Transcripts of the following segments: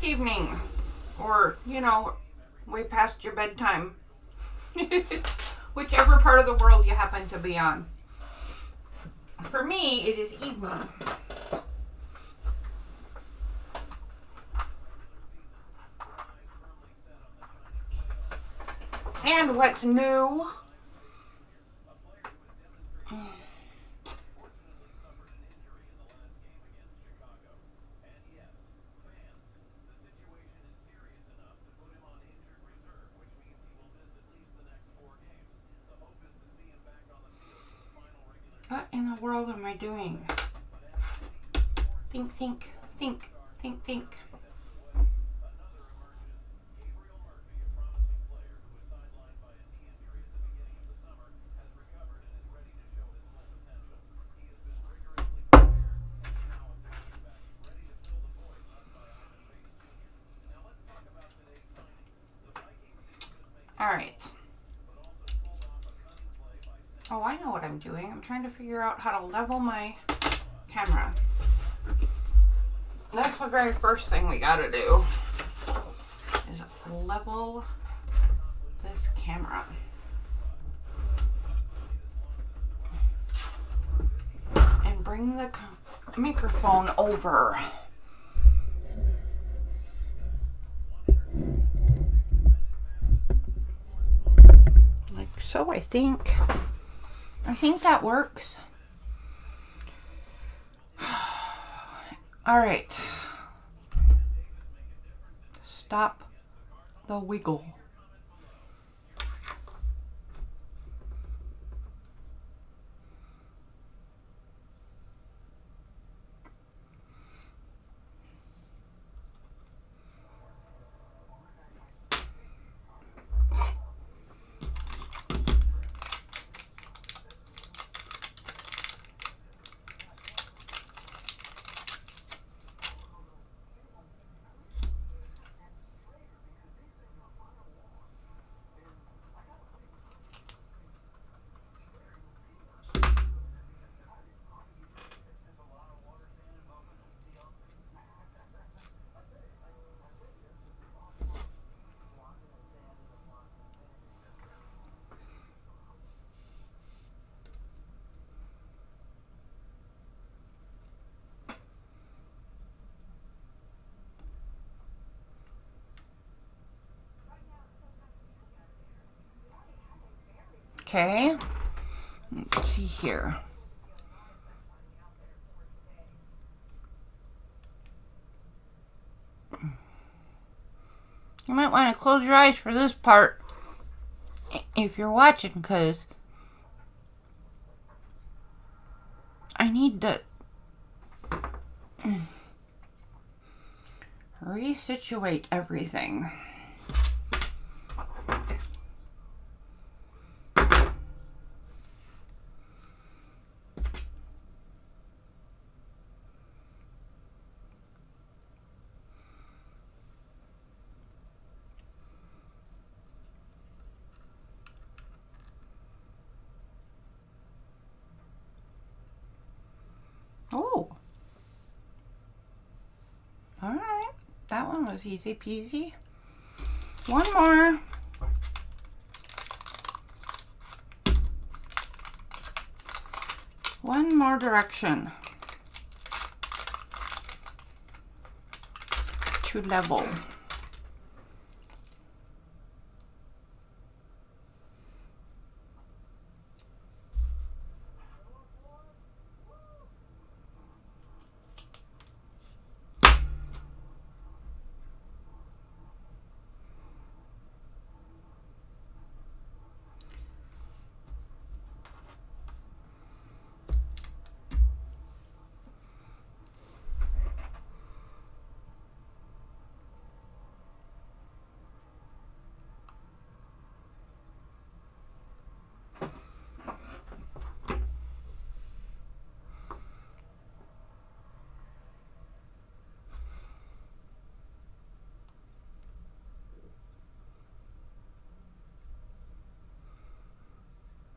this evening, or, you know, way past your bedtime. Whichever part of the world you happen to be on. For me, it is evening. And what's new? What in the world am I doing? Think, think, think, think, think. All right. Oh, I know what I'm doing. I'm trying to figure out how to level my camera. That's the very first thing we gotta do, is level this camera. And bring the microphone over. Like so, I think that works. All right. Stop the wiggle. Okay, let's see here. You might want to close your eyes for this part if you're watching, because I need to resituate everything. Oh, all right, that one was easy peasy. One more. One more direction to level.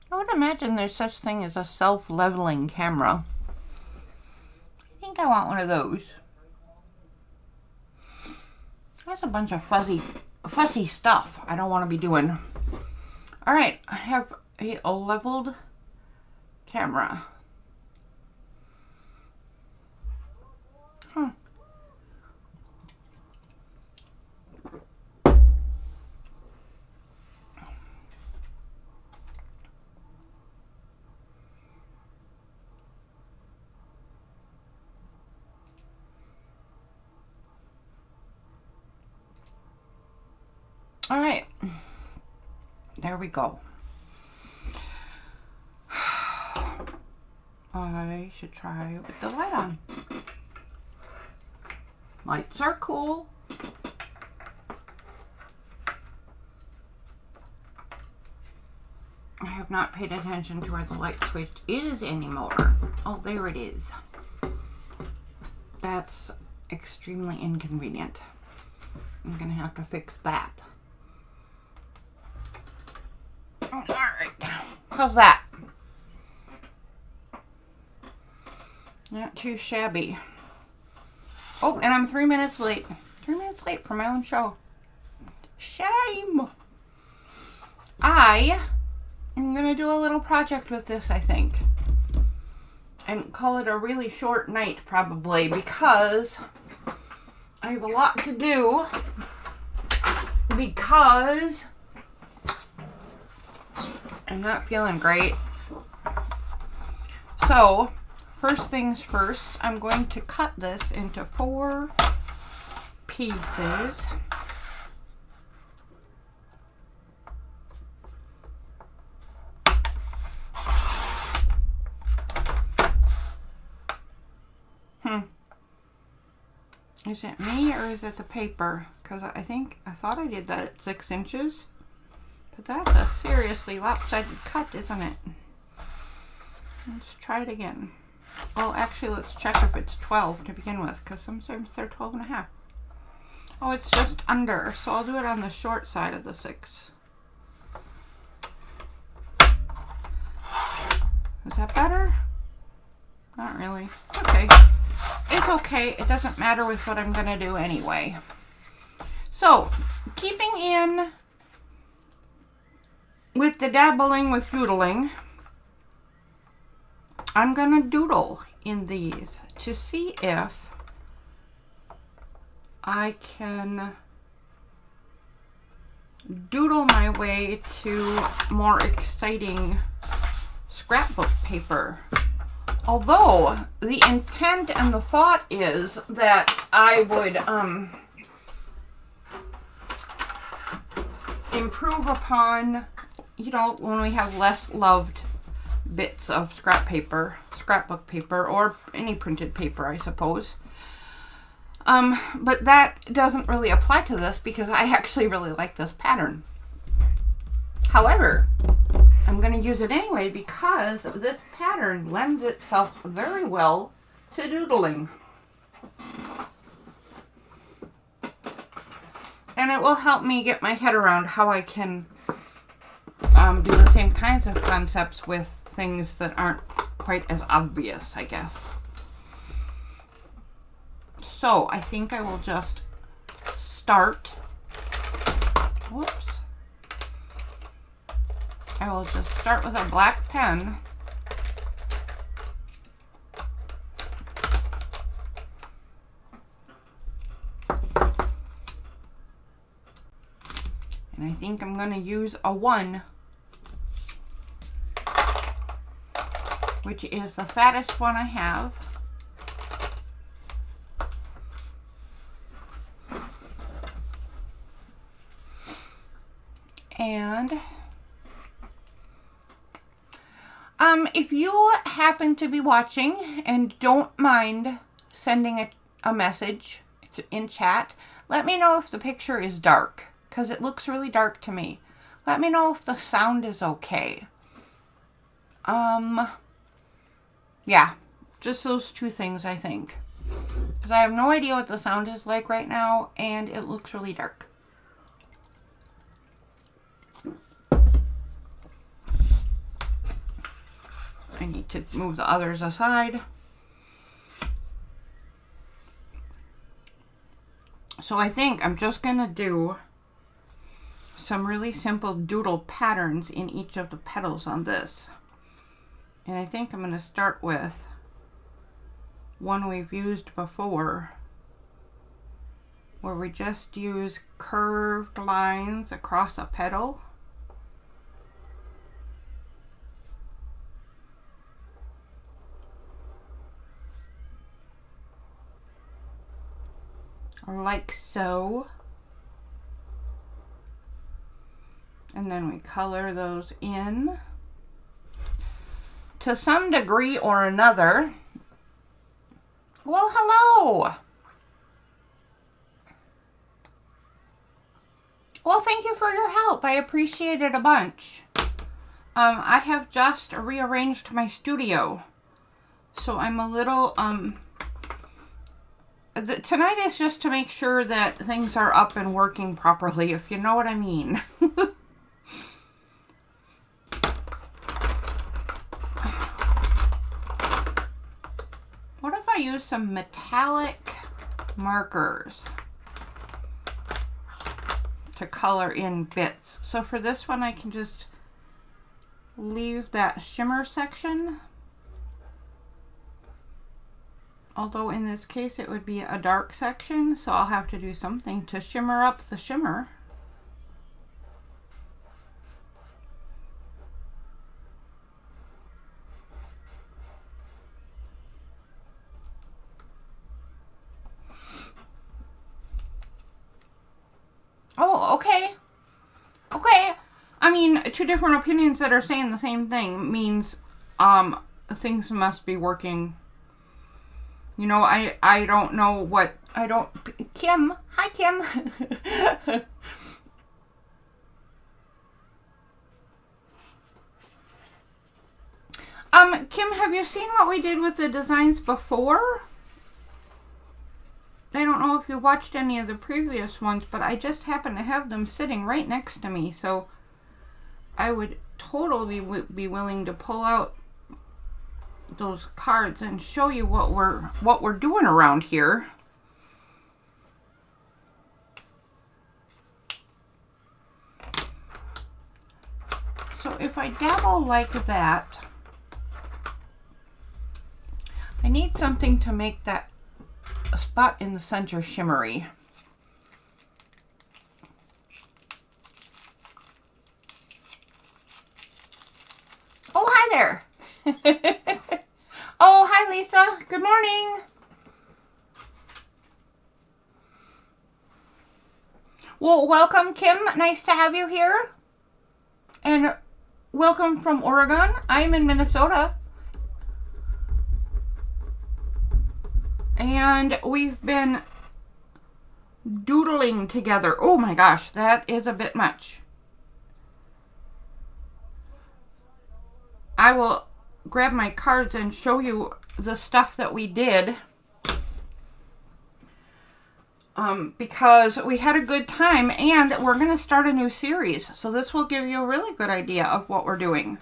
I would imagine there's such thing as a self-leveling camera. I think I want one of those. That's a bunch of fussy stuff I don't want to be doing. All right, I have a leveled camera. Huh. All right, there we go. I should try with the light on. Lights are cool. I have not paid attention to where the light switch is anymore. Oh, there it is. That's extremely inconvenient. I'm gonna have to fix that. All right, how's that? Not too shabby. Oh, and I'm 3 minutes late. 3 minutes late for my own show. Shame. I am gonna do a little project with this, I think. And call it a really short night, probably, because I have a lot to do. Because I'm not feeling great. So, first things first, I'm going to cut this into 4 pieces. Is it me or is it the paper? Because I thought I did that at 6 inches. But that's a seriously lopsided cut, isn't it? Let's try it again. Well, actually, let's check if it's 12 to begin with, because sometimes they're 12 and a half. Oh, it's just under, so I'll do it on the short side of the 6. Is that better? Not really. Okay. It's okay. It doesn't matter with what I'm going to do anyway. So, keeping in with the dabbling with doodling, I'm going to doodle in these to see if I can doodle my way to more exciting scrapbook paper. Although the intent and the thought is that I would improve upon, you know, when we have less loved bits of scrapbook paper, or any printed paper, I suppose. But that doesn't really apply to this because I actually really like this pattern. However, I'm going to use it anyway because this pattern lends itself very well to doodling. And it will help me get my head around how I can do the same kinds of concepts with things that aren't quite as obvious, I guess. So I think I will just start. Whoops. I will just start with a black pen. And I think I'm going to use a 1, which is the fattest one I have. And if you happen to be watching and don't mind sending a message in chat, let me know if the picture is dark, because it looks really dark to me. Let me know if the sound is okay. Yeah, just those 2 things, I think. Because I have no idea what the sound is like right now, and it looks really dark. I need to move the others aside. So I think I'm just going to do some really simple doodle patterns in each of the petals on this. And I think I'm going to start with one we've used before, where we just use curved lines across a petal. Like so. And then we color those in to some degree or another. Well, hello. Well, thank you for your help. I appreciate it a bunch. I have just rearranged my studio, so I'm a little, tonight is just to make sure that things are up and working properly, if you know what I mean. What if I use some metallic markers to color in bits? So for this one, I can just leave that shimmer section. Although in this case it would be a dark section, so I'll have to do something to shimmer up the shimmer. Oh, okay. Okay. I mean, two different opinions that are saying the same thing means things must be working. You know, I don't know what, Kim, hi Kim. Kim, have you seen what we did with the designs before? I don't know if you watched any of the previous ones, but I just happen to have them sitting right next to me, so I would totally be willing to pull out those cards and show you what we're doing around here. So if I dabble like that, I need something to make that spot in the center shimmery. Oh, hi there. Oh, hi, Lisa. Good morning. Well, welcome, Kim. Nice to have you here. And welcome from Oregon. I'm in Minnesota. And we've been doodling together. Oh my gosh, that is a bit much. I will grab my cards and show you the stuff that we did, because we had a good time and we're going to start a new series, so this will give you a really good idea of what we're doing.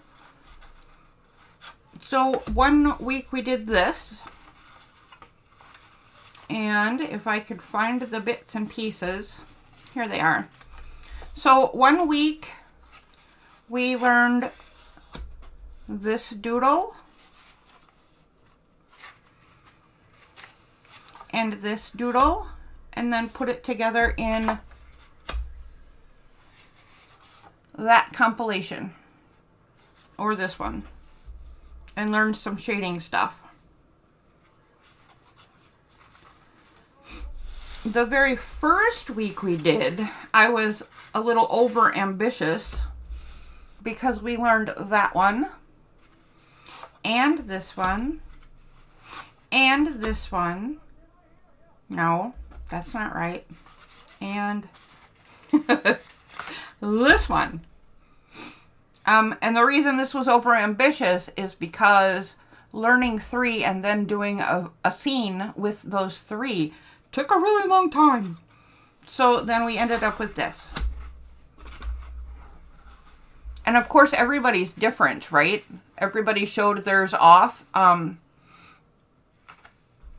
So 1 week we did this, and if I could find the bits and pieces, here they are. So 1 week we learned this doodle and this doodle, and then put it together in that compilation, or this one, and learned some shading stuff. The very first week we did, I was a little over ambitious because we learned that one, and this one, and this one. No, that's not right. And this one. And the reason this was over ambitious is because learning 3 and then doing a scene with those 3 took a really long time. So then we ended up with this. And of course, everybody's different, right? Everybody showed theirs off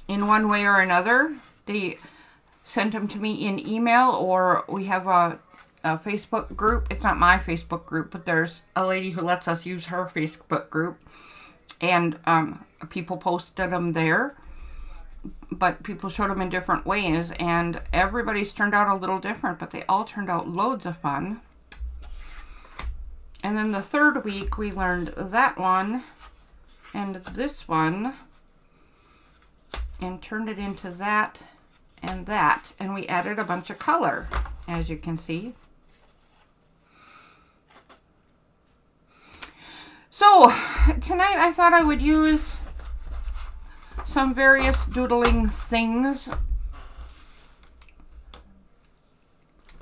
in one way or another. send them to me in email, or we have a Facebook group. It's not my Facebook group, but there's a lady who lets us use her Facebook group, and people posted them there, but people showed them in different ways, and everybody's turned out a little different, but they all turned out loads of fun. And then the third week we learned that one and this one and turned it into that and that, and we added a bunch of color, as you can see. So tonight I thought I would use some various doodling things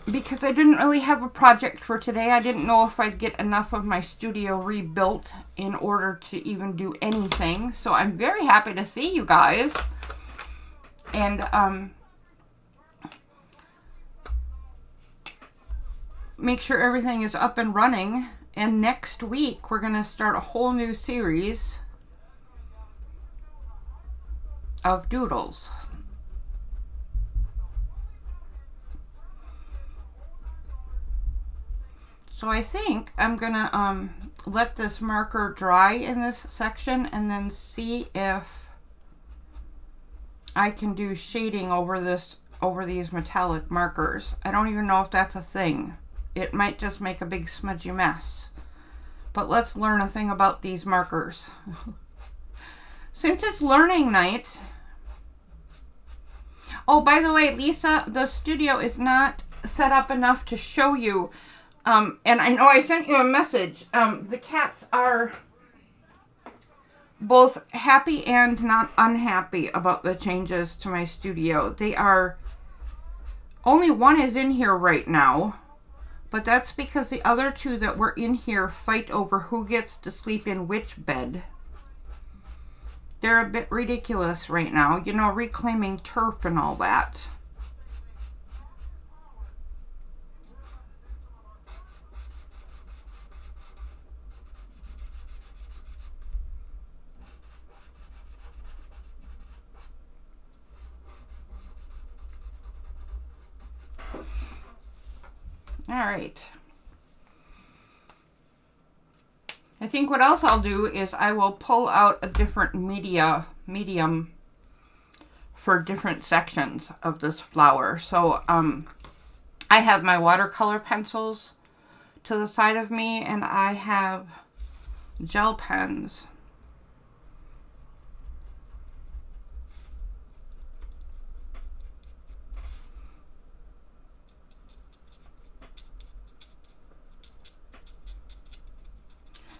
because I didn't really have a project for today. I didn't know if I'd get enough of my studio rebuilt in order to even do anything. So I'm very happy to see you guys. And make sure everything is up and running. And next week, we're going to start a whole new series of doodles. So I think I'm going to let this marker dry in this section and then see if I can do shading over these metallic markers. I don't even know if that's a thing. It might just make a big smudgy mess. But let's learn a thing about these markers. Since it's learning night. Oh, by the way, Lisa, the studio is not set up enough to show you. And I know I sent you a message. The cats are both happy and not unhappy about the changes to my studio. They are... Only one is in here right now. But that's because the other two that were in here fight over who gets to sleep in which bed. They're a bit ridiculous right now. You know, reclaiming turf and all that. All right. I think what else I'll do is I will pull out a different medium for different sections of this flower. So I have my watercolor pencils to the side of me, and I have gel pens.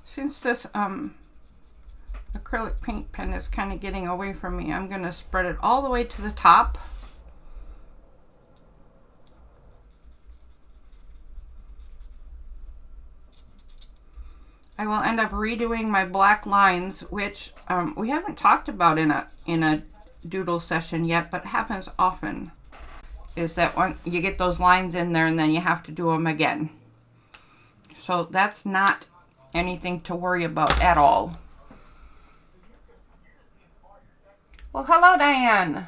Since this acrylic paint pen is kind of getting away from me, I'm going to spread it all the way to the top. I will end up redoing my black lines, which we haven't talked about in a doodle session yet, but happens often. Is that when you get those lines in there and then you have to do them again. So that's not anything to worry about at all. Well, hello, Diane.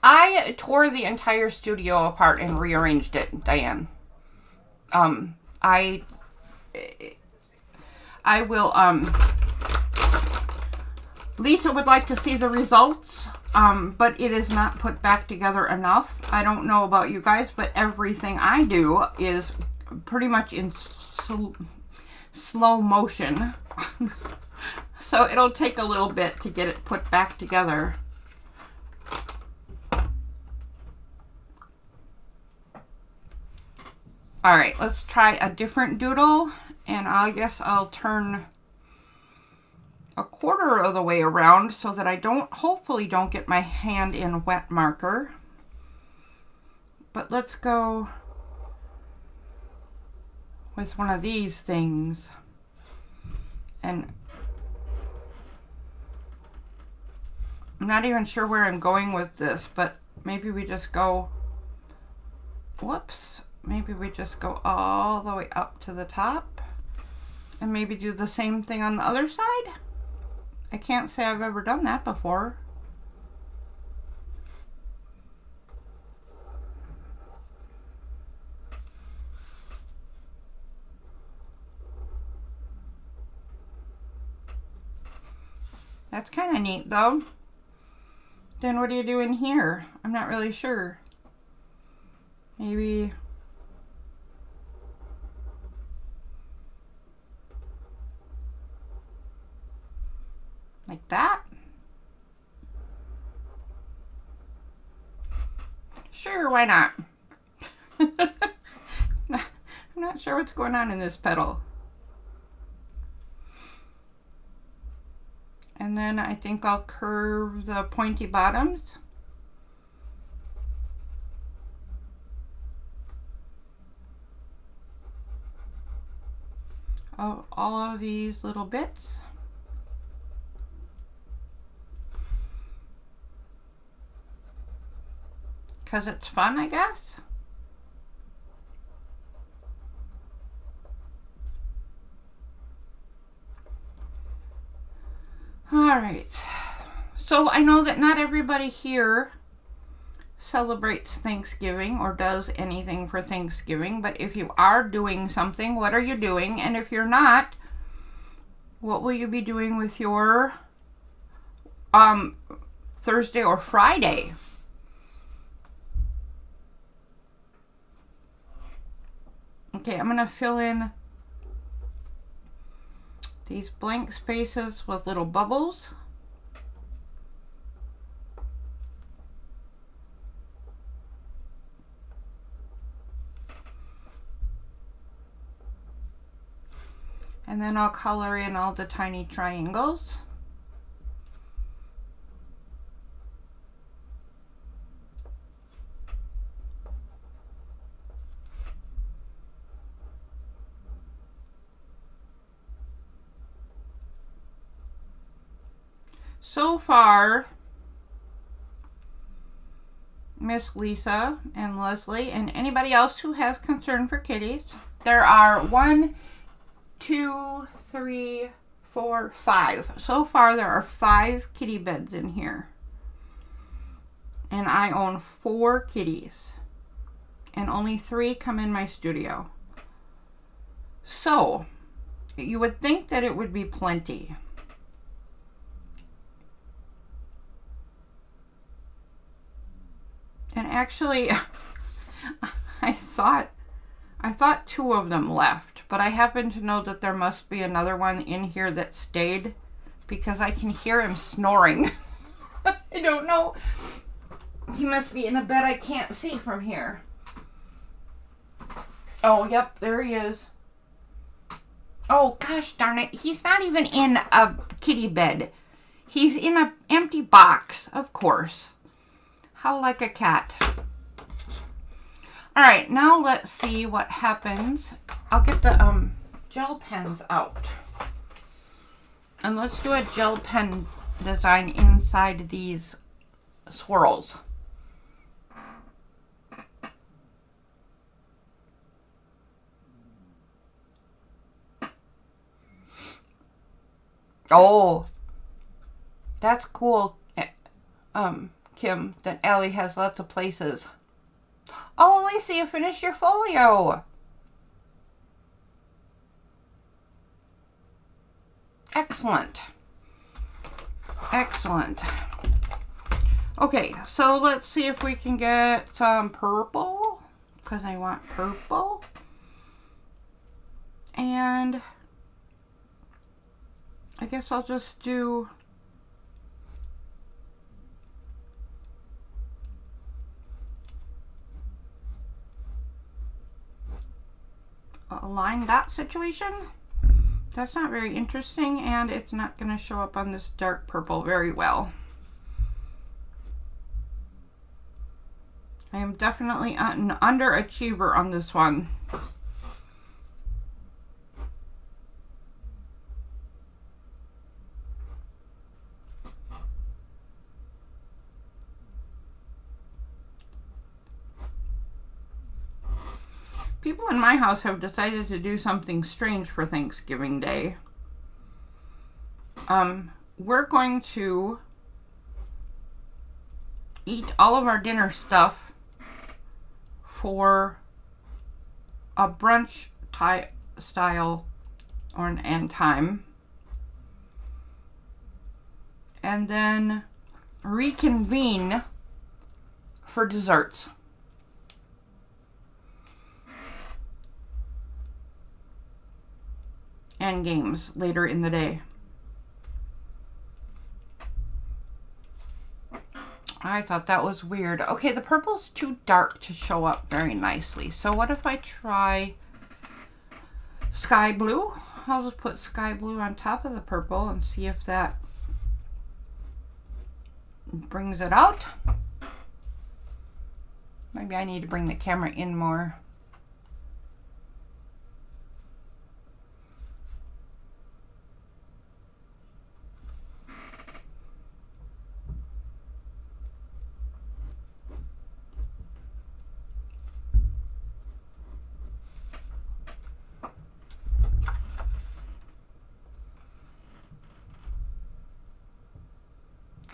I tore the entire studio apart and rearranged it, Diane. I will, Lisa would like to see the results, but it is not put back together enough. I don't know about you guys, but everything I do is pretty much in slow motion. So it'll take a little bit to get it put back together. All right, let's try a different doodle, and I guess I'll turn a quarter of the way around so that I hopefully don't get my hand in wet marker. But let's go with one of these things. And I'm not even sure where I'm going with this, but maybe we just go, whoops, maybe we just go all the way up to the top and maybe do the same thing on the other side. I can't say I've ever done that before. That's kind of neat though. Then what do you do in here? I'm not really sure. Maybe like that? Sure, why not? I'm not sure what's going on in this petal. And then I think I'll curve the pointy bottoms. Of all of these little bits. Because it's fun, I guess. All right. So I know that not everybody here celebrates Thanksgiving or does anything for Thanksgiving, but if you are doing something, what are you doing? And if you're not, what will you be doing with your Thursday or Friday? Okay, I'm gonna fill in these blank spaces with little bubbles. And then I'll color in all the tiny triangles. So far, Miss Lisa and Leslie and anybody else who has concern for kitties, there are 1, 2, 3, 4, 5. So far there are 5 kitty beds in here. And I own 4 kitties. And only 3 come in my studio. So, you would think that it would be plenty. And actually, I thought 2 of them left, but I happen to know that there must be another one in here that stayed because I can hear him snoring. I don't know. He must be in a bed I can't see from here. Oh, yep, there he is. Oh, gosh darn it. He's not even in a kitty bed. He's in an empty box, of course. How like a cat. All right, now let's see what happens. I'll get the gel pens out. And let's do a gel pen design inside these swirls. Oh, that's cool. Kim, that Allie has lots of places. Oh, Lisa, you finished your folio. Excellent. Excellent. Okay, so let's see if we can get some purple, because I want purple. And I guess I'll just do a line dot situation. That's not very interesting, and it's not going to show up on this dark purple very well. I am definitely an underachiever on this one. People in my house have decided to do something strange for Thanksgiving Day. We're going to eat all of our dinner stuff for a brunch style and time. and then reconvene for desserts. And games later in the day. I thought that was weird. Okay, the purple's too dark to show up very nicely. So what if I try sky blue? I'll just put sky blue on top of the purple and see if that brings it out. Maybe I need to bring the camera in more.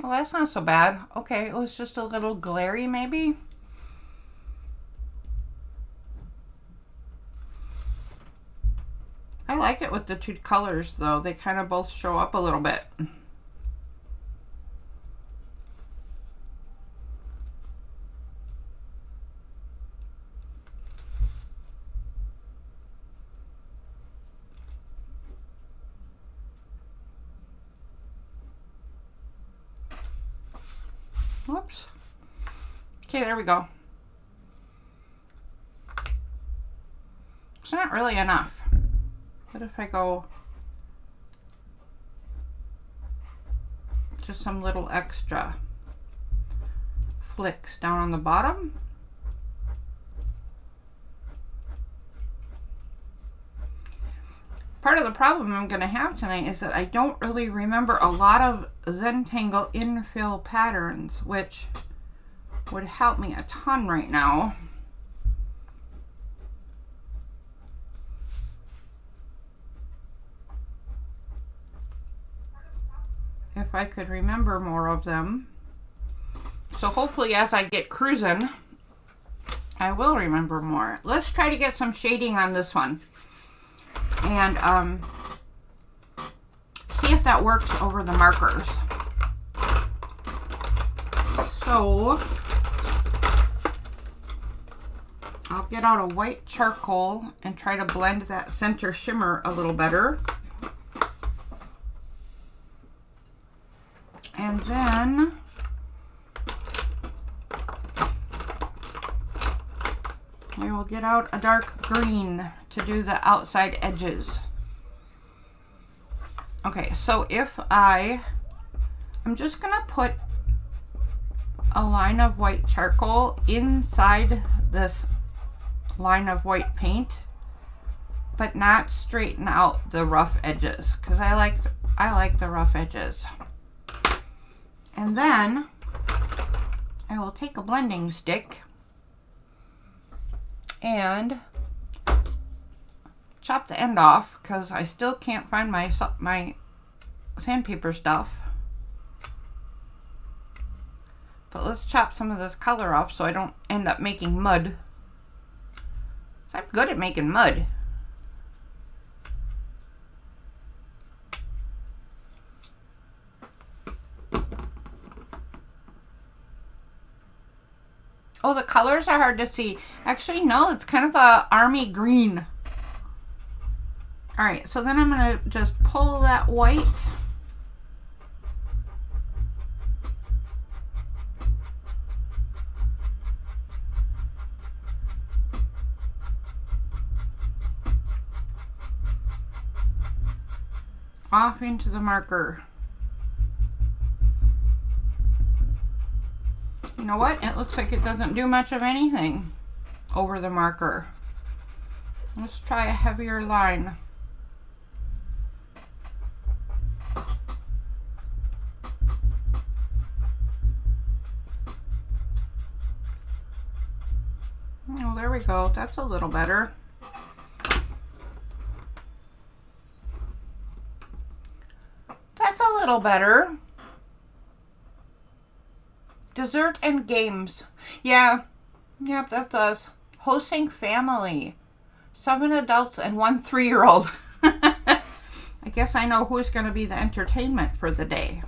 Well, that's not so bad. Okay, it was just a little glary maybe. I like it with the two colors though. They kind of both show up a little bit. Whoops. Okay, there we go. It's not really enough. What if I go just some little extra flicks down on the bottom? Part of the problem I'm going to have tonight is that I don't really remember a lot of Zentangle infill patterns, which would help me a ton right now. If I could remember more of them. So hopefully as I get cruising, I will remember more. Let's try to get some shading on this one. And see if that works over the markers. So I'll get out a white charcoal and try to blend that center shimmer a little better. And then I will get out a dark green to do the outside edges. Okay, so if I'm just gonna put a line of white charcoal inside this line of white paint, but not straighten out the rough edges, because I like the rough edges. And then I will take a blending stick and chop the end off, because I still can't find my sandpaper stuff. But let's chop some of this color off so I don't end up making mud. So I'm good at making mud. Oh, the colors are hard to see. Actually, no, it's kind of a army green. All right, so then I'm gonna just pull that white off into the marker. You know what? It looks like it doesn't do much of anything over the marker. Let's try a heavier line. Oh, there we go. That's a little better. That's a little better. Dessert and games. Yeah. Yep, that does. Hosting family. 7 adults and 1 3-year-old. I guess I know who's going to be the entertainment for the day.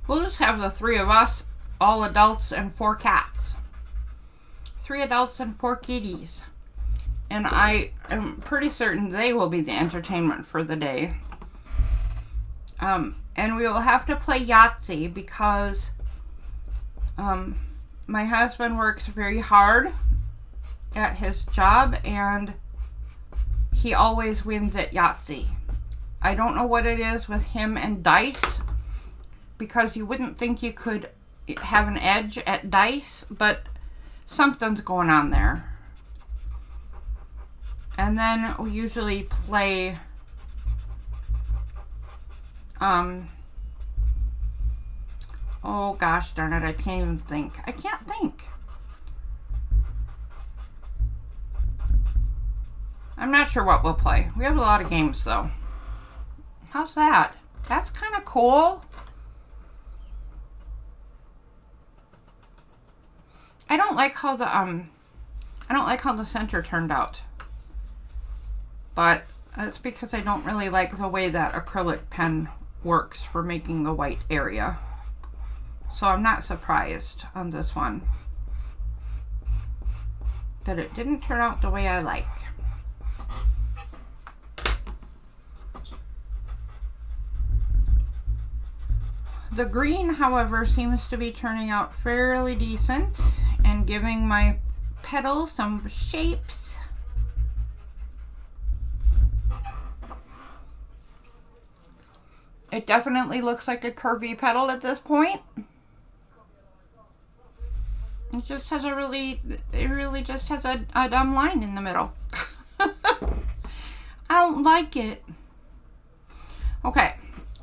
We'll just have the 3 of us, all adults and 4 cats. 3 adults and 4 kitties. And I am pretty certain they will be the entertainment for the day. And we will have to play Yahtzee because my husband works very hard at his job and he always wins at Yahtzee. I don't know what it is with him and dice, because you wouldn't think you could have an edge at dice, but something's going on there. And then we usually play oh gosh darn it, I can't even think. I can't think. I'm not sure what we'll play. We have a lot of games though. How's that? That's kind of cool. I don't like how the center turned out. But that's because I don't really like the way that acrylic pen works for making the white area. So I'm not surprised on this one that it didn't turn out the way I like. The green, however, seems to be turning out fairly decent and giving my petals some shapes. It definitely looks like a curvy petal at this point. It just has it really just has a dumb line in the middle. I don't like it. Okay,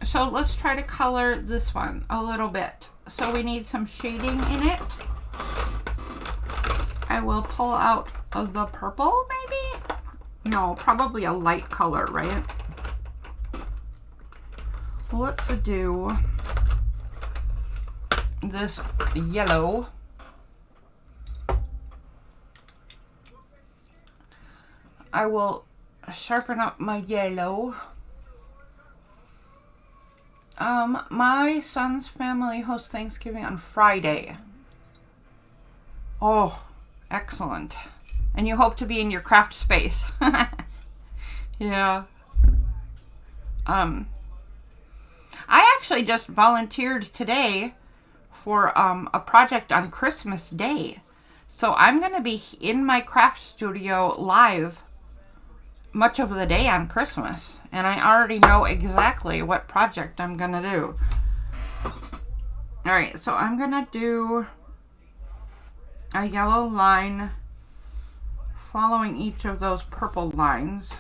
so let's try to color this one a little bit. So we need some shading in it. I will pull out the purple, maybe? No, probably a light color, right? Let's do this yellow. I will sharpen up my yellow. My son's family hosts Thanksgiving on Friday. Oh, excellent. And you hope to be in your craft space. Yeah. I actually just volunteered today for a project on Christmas Day. So I'm going to be in my craft studio live much of the day on Christmas. And I already know exactly what project I'm going to do. Alright, so I'm going to do a yellow line following each of those purple lines.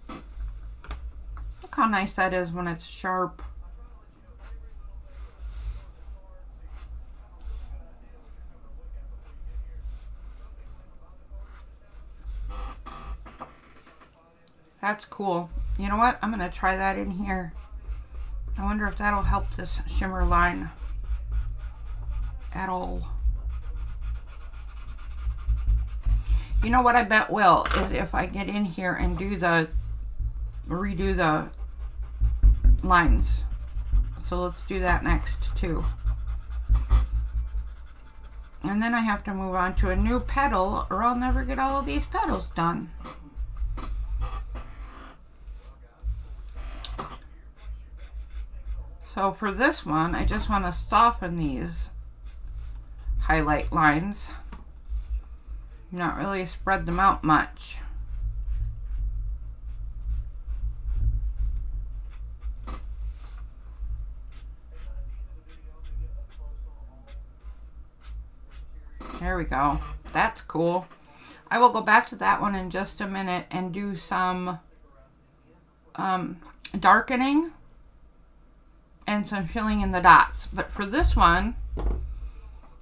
Look how nice that is when it's sharp. That's cool. You know what? I'm going to try that in here. I wonder if that'll help this shimmer line at all. You know what I bet will is if I get in here and redo the lines. So let's do that next too. And then I have to move on to a new petal or I'll never get all of these petals done. So for this one, I just want to soften these highlight lines. Not really spread them out much. There we go. That's cool. I will go back to that one in just a minute and do some darkening and some filling in the dots. But for this one,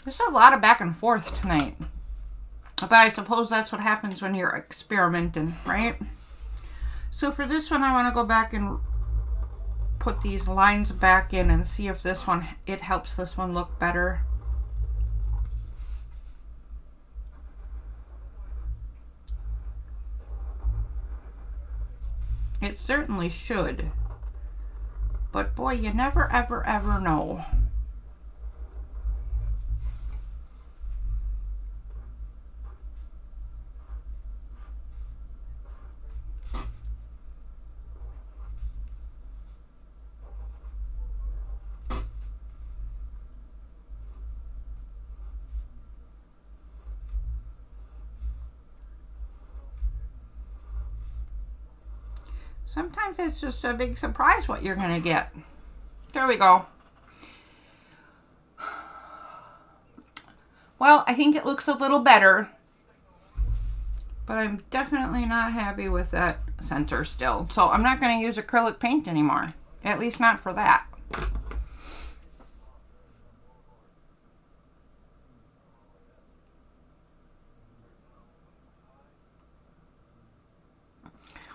there's a lot of back and forth tonight. But I suppose that's what happens when you're experimenting, right? So for this one, I want to go back and put these lines back in and see if this one, it helps this one look better. It certainly should. But boy, you never, ever, ever know. Sometimes it's just a big surprise what you're going to get. There we go. Well, I think it looks a little better, but I'm definitely not happy with that center still. So I'm not going to use acrylic paint anymore, at least not for that.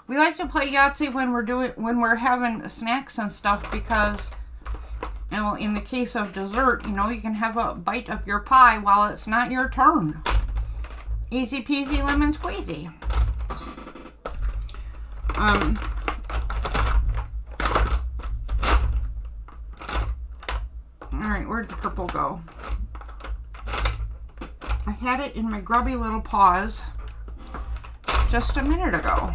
We like to play Yahtzee when we're having snacks and stuff because, you know, in the case of dessert, you know, you can have a bite of your pie while it's not your turn. Easy peasy lemon squeezy. Alright, where'd the purple go? I had it in my grubby little paws just a minute ago.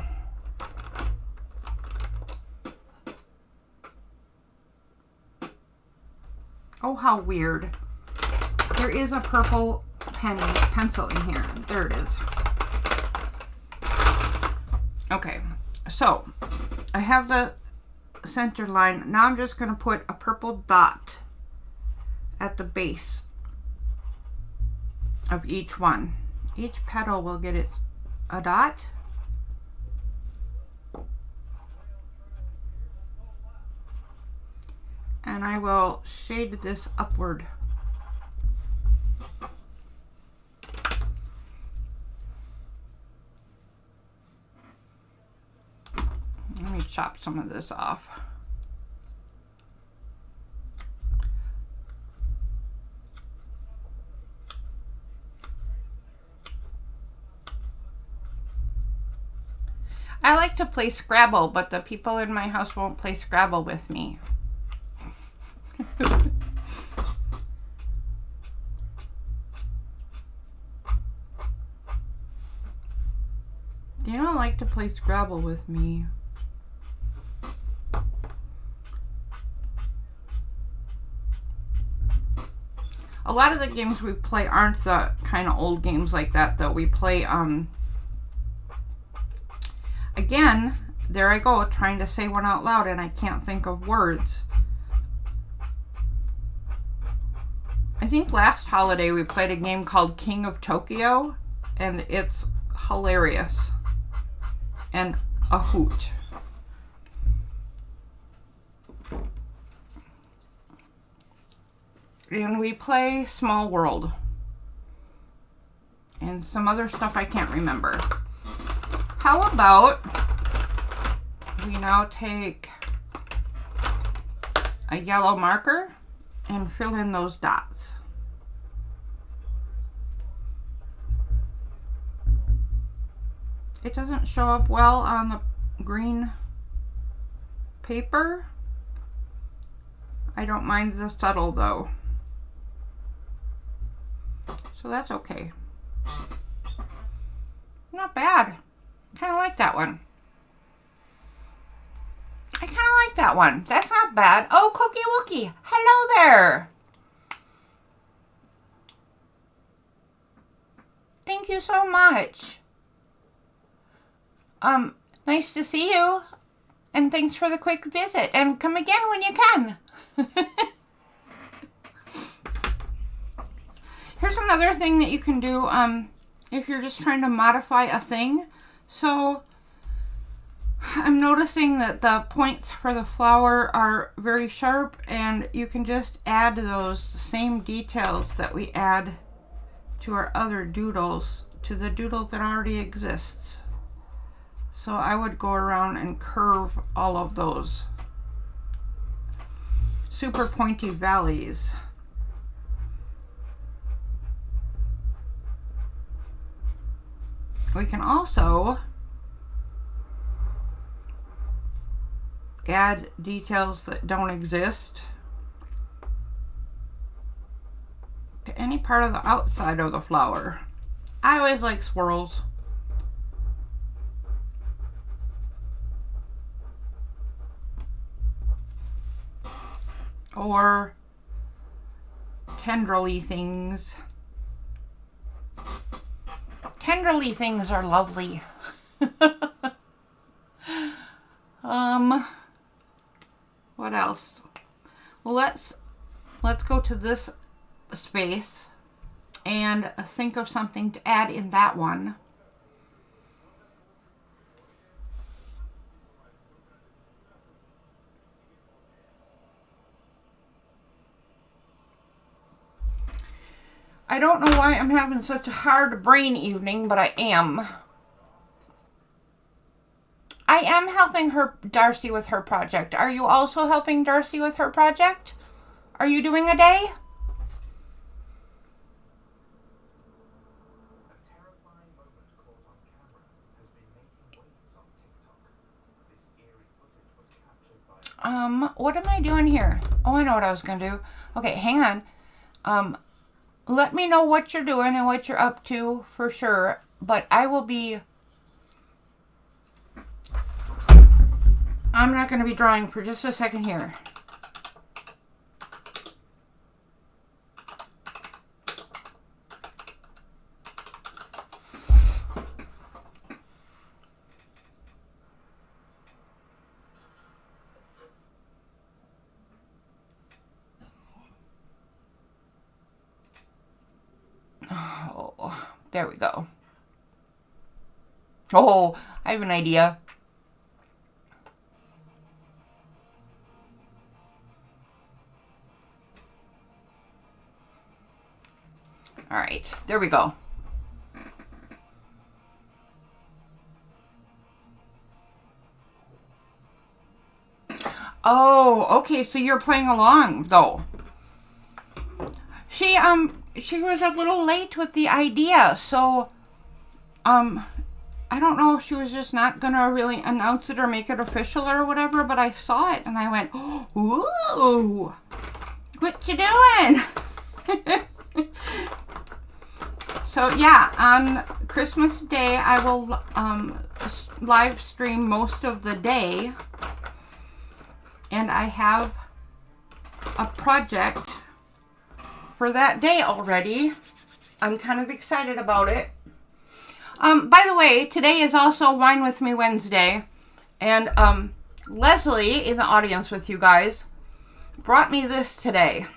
Oh, how weird. There is a purple pencil in here. There it is. Okay, so I have the center line. Now I'm just going to put a purple dot at the base of each one. Each petal will get a dot. And I will shade this upward. Let me chop some of this off. I like to play Scrabble, but the people in my house won't play Scrabble with me. You don't like to play Scrabble with me. A lot of the games we play aren't the kind of old games like that, though. We play, again, there I go, trying to say one out loud and I can't think of words. I think last holiday we played a game called King of Tokyo, and it's hilarious and a hoot. And we play Small World and some other stuff I can't remember. How about we now take a yellow marker and fill in those dots. It doesn't show up well on the green paper. I don't mind the subtle though. So that's okay. Not bad. Kind of like that one. I kind of like that one. That's not bad. Oh, Cookie Wookie. Hello there. Thank you so much. Nice to see you. And thanks for the quick visit. And come again when you can. Here's another thing that you can do if you're just trying to modify a thing. So I'm noticing that the points for the flower are very sharp, and you can just add those same details that we add to our other doodles to the doodle that already exists. So I would go around and curve all of those super pointy valleys. We can also add details that don't exist to any part of the outside of the flower. I always like swirls. Or tendrily things. Tenderly things are lovely. What else? Well, let's go to this space and think of something to add in that one. I don't know why I'm having such a hard brain evening, but I am. I am helping Darcy with her project. Are you also helping Darcy with her project? Are you doing a day? What am I doing here? Oh, I know what I was going to do. Okay, hang on. Let me know what you're doing and what you're up to for sure. But I will be... I'm not going to be drawing for just a second here. Oh, there we go. Oh, I have an idea. All right, there we go. Oh, okay, so you're playing along, though. She was a little late with the idea, so, I don't know if she was just not gonna really announce it or make it official or whatever, but I saw it and I went, ooh, what you doing? So yeah, on Christmas Day, I will live stream most of the day. And I have a project for that day already. I'm kind of excited about it. By the way, today is also Wine With Me Wednesday. And Leslie, in the audience with you guys, brought me this today.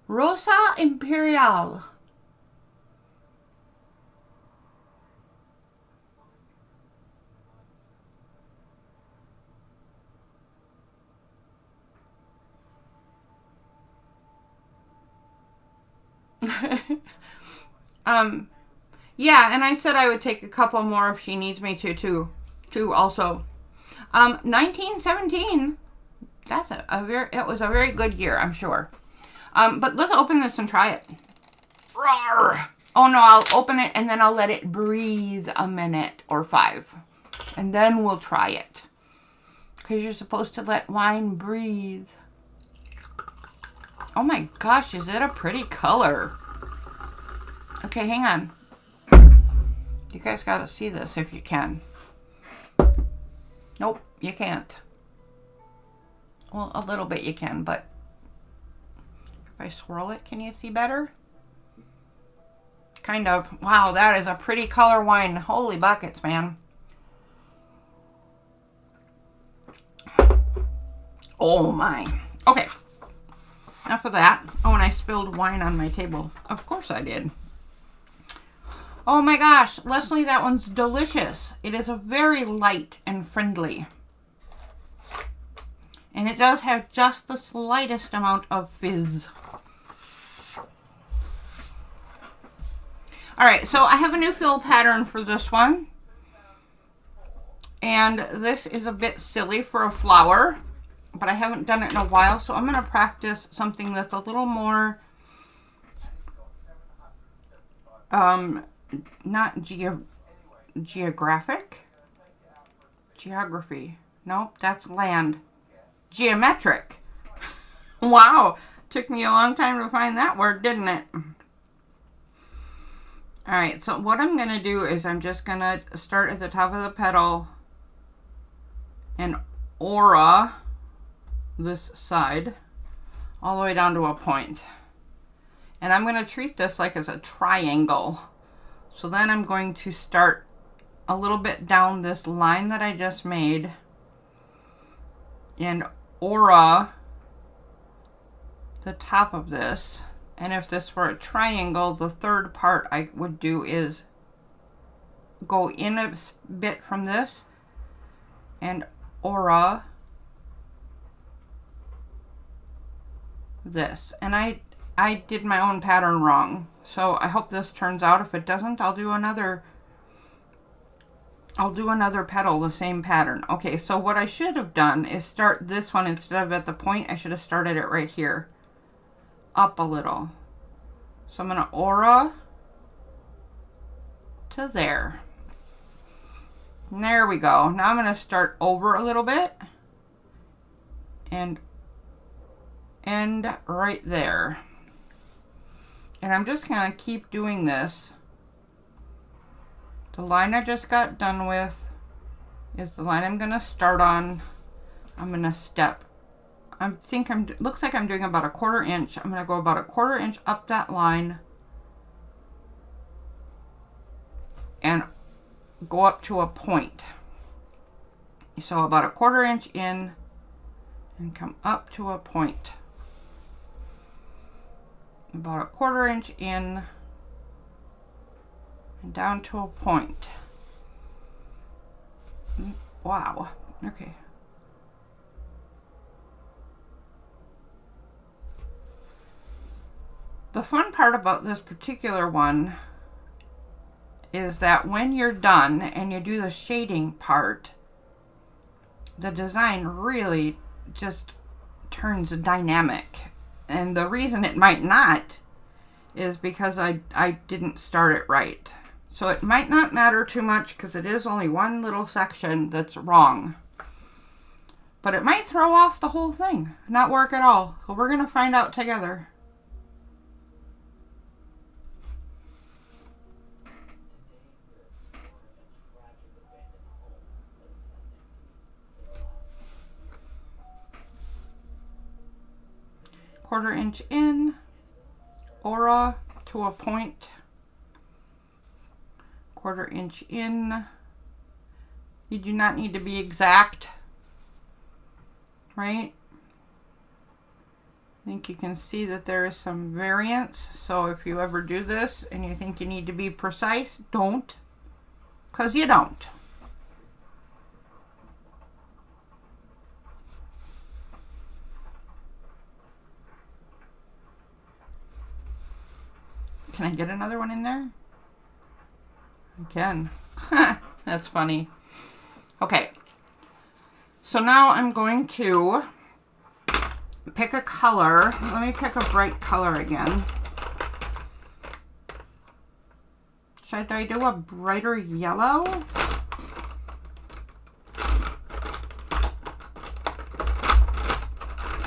Rosa Imperial. Yeah, and I said I would take a couple more if she needs me to also. 1917, that's it was a very good year, I'm sure. But let's open this and try it. Rawr. Oh no, I'll open it and then I'll let it breathe a minute or 5. And then we'll try it. Because you're supposed to let wine breathe. Oh my gosh, is it a pretty color? Okay, hang on. You guys gotta see this if you can. Nope, you can't. Well, a little bit you can, but if I swirl it, can you see better? Kind of. Wow, that is a pretty color wine. Holy buckets, man. Oh my. Okay. Enough of that. Oh, and I spilled wine on my table. Of course I did. Oh my gosh, Leslie, that one's delicious. It is a very light and friendly. And it does have just the slightest amount of fizz. Alright, so I have a new fill pattern for this one. And this is a bit silly for a flower, but I haven't done it in a while, so I'm going to practice something that's a little more not geography. Nope, that's land. Geometric. Wow. Took me a long time to find that word, didn't it? Alright, so what I'm going to do is I'm just going to start at the top of the petal and aura this side all the way down to a point. And I'm going to treat this like as a triangle. So then I'm going to start a little bit down this line that I just made and aura the top of this. And if this were a triangle, the third part I would do is go in a bit from this and aura this. And I did my own pattern wrong. So I hope this turns out. If it doesn't, I'll do another petal, the same pattern. Okay, so what I should have done is start this one instead of at the point. I should have started it right here. Up a little. So I'm going to aura to there. And there we go. Now I'm going to start over a little bit and end right there. And I'm just going to keep doing this. The line I just got done with is the line I'm going to start on. I'm going to step. Looks like I'm doing about a 1/4 inch. I'm going to go about a 1/4 inch up that line and go up to a point. So about a 1/4 inch in and come up to a point. About a 1/4 inch in and down to a point. Wow. Okay. The fun part about this particular one is that when you're done and you do the shading part, the design really just turns dynamic. And the reason it might not is because I didn't start it right. So it might not matter too much because it is only one little section that's wrong. But it might throw off the whole thing, not work at all. So we're going to find out together. Quarter inch in, aura to a point, 1/4 inch in. You do not need to be exact, right? I think you can see that there is some variance. So if you ever do this and you think you need to be precise, don't, because you don't. Can I get another one in there? I can. That's funny. Okay. So now I'm going to pick a color. Let me pick a bright color again. Should I do a brighter yellow?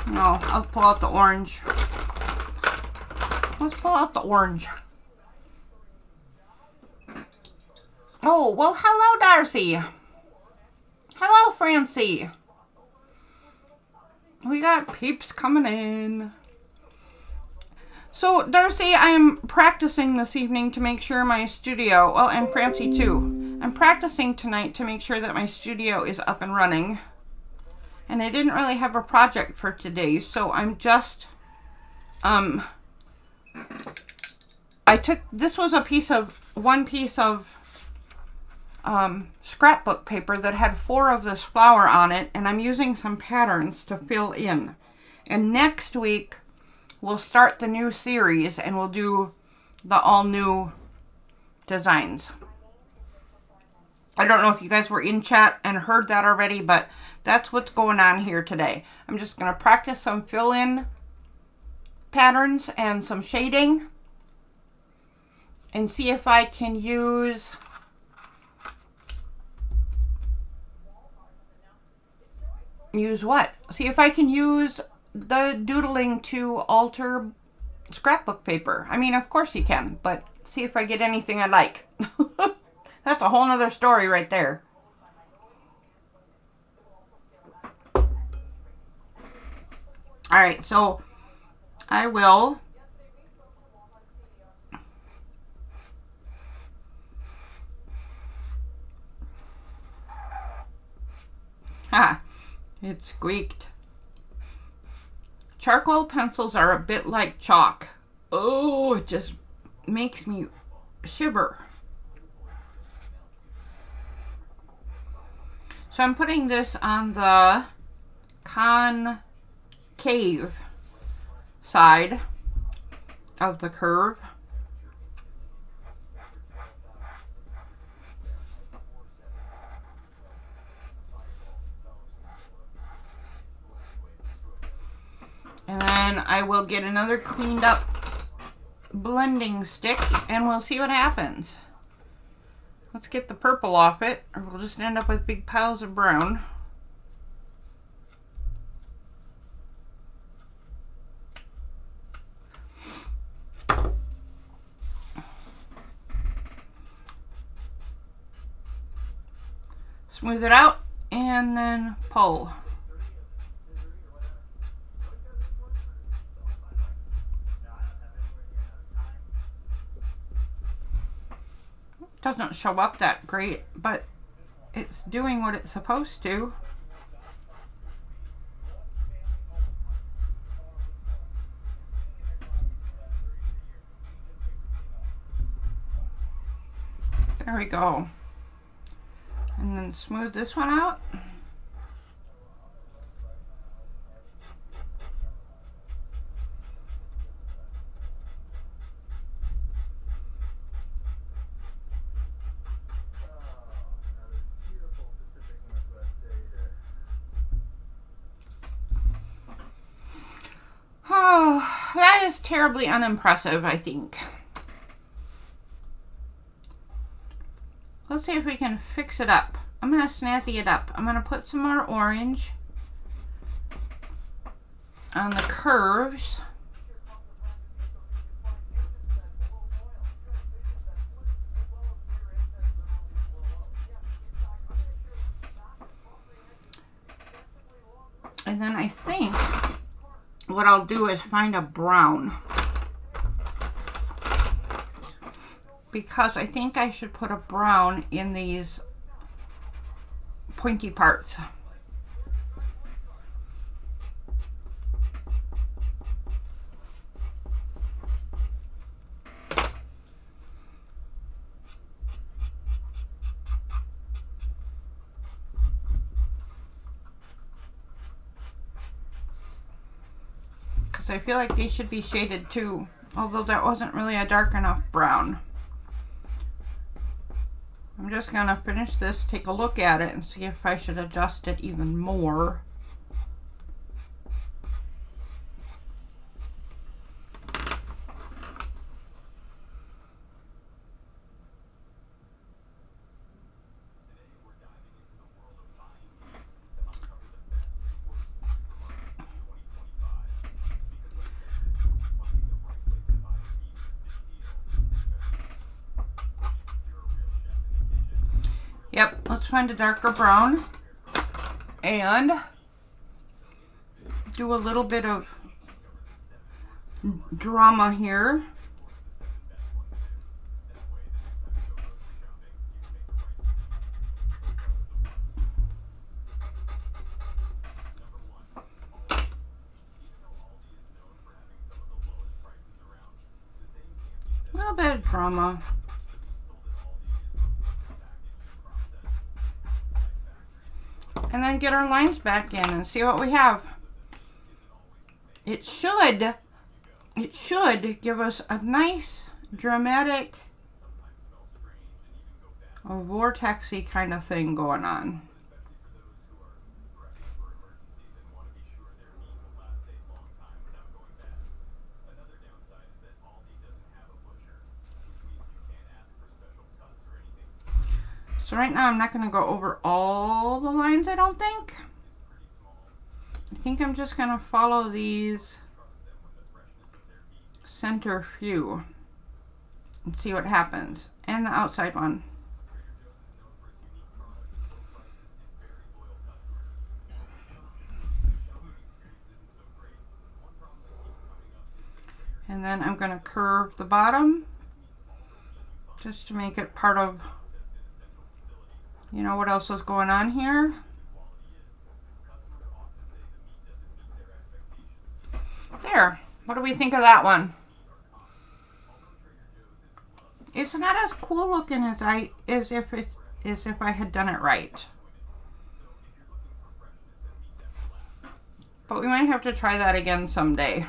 No, I'll pull out the orange. Let's pull out the orange. Oh, well, hello, Darcy. Hello, Francie. We got peeps coming in. So, Darcy, I'm practicing this evening to make sure my studio, well, and Francie too. I'm practicing tonight to make sure that my studio is up and running. And I didn't really have a project for today, so I'm just, this was one piece of scrapbook paper that had 4 of this flower on it, and I'm using some patterns to fill in. And next week, we'll start the new series, and we'll do the all new designs. I don't know if you guys were in chat and heard that already, but that's what's going on here today. I'm just going to practice some fill-in patterns and some shading and see if I can use Use what? See if I can use the doodling to alter scrapbook paper. I mean, of course you can, but see if I get anything I like. That's a whole nother story right there. Alright, so I will it squeaked. Charcoal pencils are a bit like chalk. Oh, it just makes me shiver. So I'm putting this on the concave side of the curve. And then I will get another cleaned up blending stick and we'll see what happens. Let's get the purple off it, or we'll just end up with big piles of brown. Smooth it out and then pull. Doesn't show up that great, but it's doing what it's supposed to. There we go. And then smooth this one out. Oh, that is terribly unimpressive, I think. Let's see if we can fix it up. I'm going to snazzy it up. I'm going to put some more orange on the curves. And then I think what I'll do is find a brown, because I think I should put a brown in these pointy parts. I feel like these should be shaded too, although that wasn't really a dark enough brown. I'm just going to finish this, take a look at it, and see if I should adjust it even more. Yep, let's find a darker brown and do a little bit of drama here. A little bit of drama. And then get our lines back in and see what we have. It should give us a nice, dramatic, a vortexy kind of thing going on. So right now I'm not going to go over all the lines, I don't think. think I'm just going to follow these center few and see what happens. And the outside one. And then I'm going to curve the bottom just to make it part of, you know, what else is going on here. There. What do we think of that one? It's not as cool looking as if I had done it right. But we might have to try that again someday.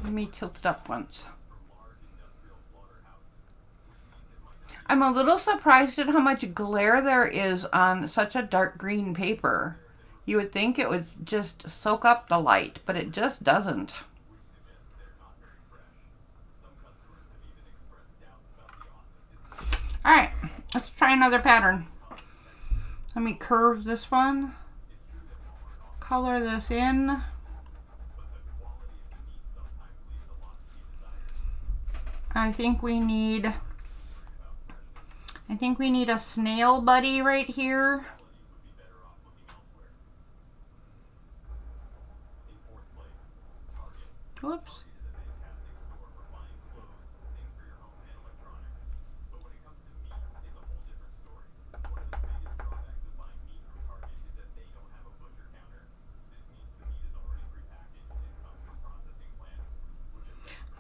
Let me tilt it up once. I'm a little surprised at how much glare there is on such a dark green paper. You would think it would just soak up the light, but it just doesn't. All right, let's try another pattern. Let me curve this one, color this in. I think we need a snail buddy right here. Whoops.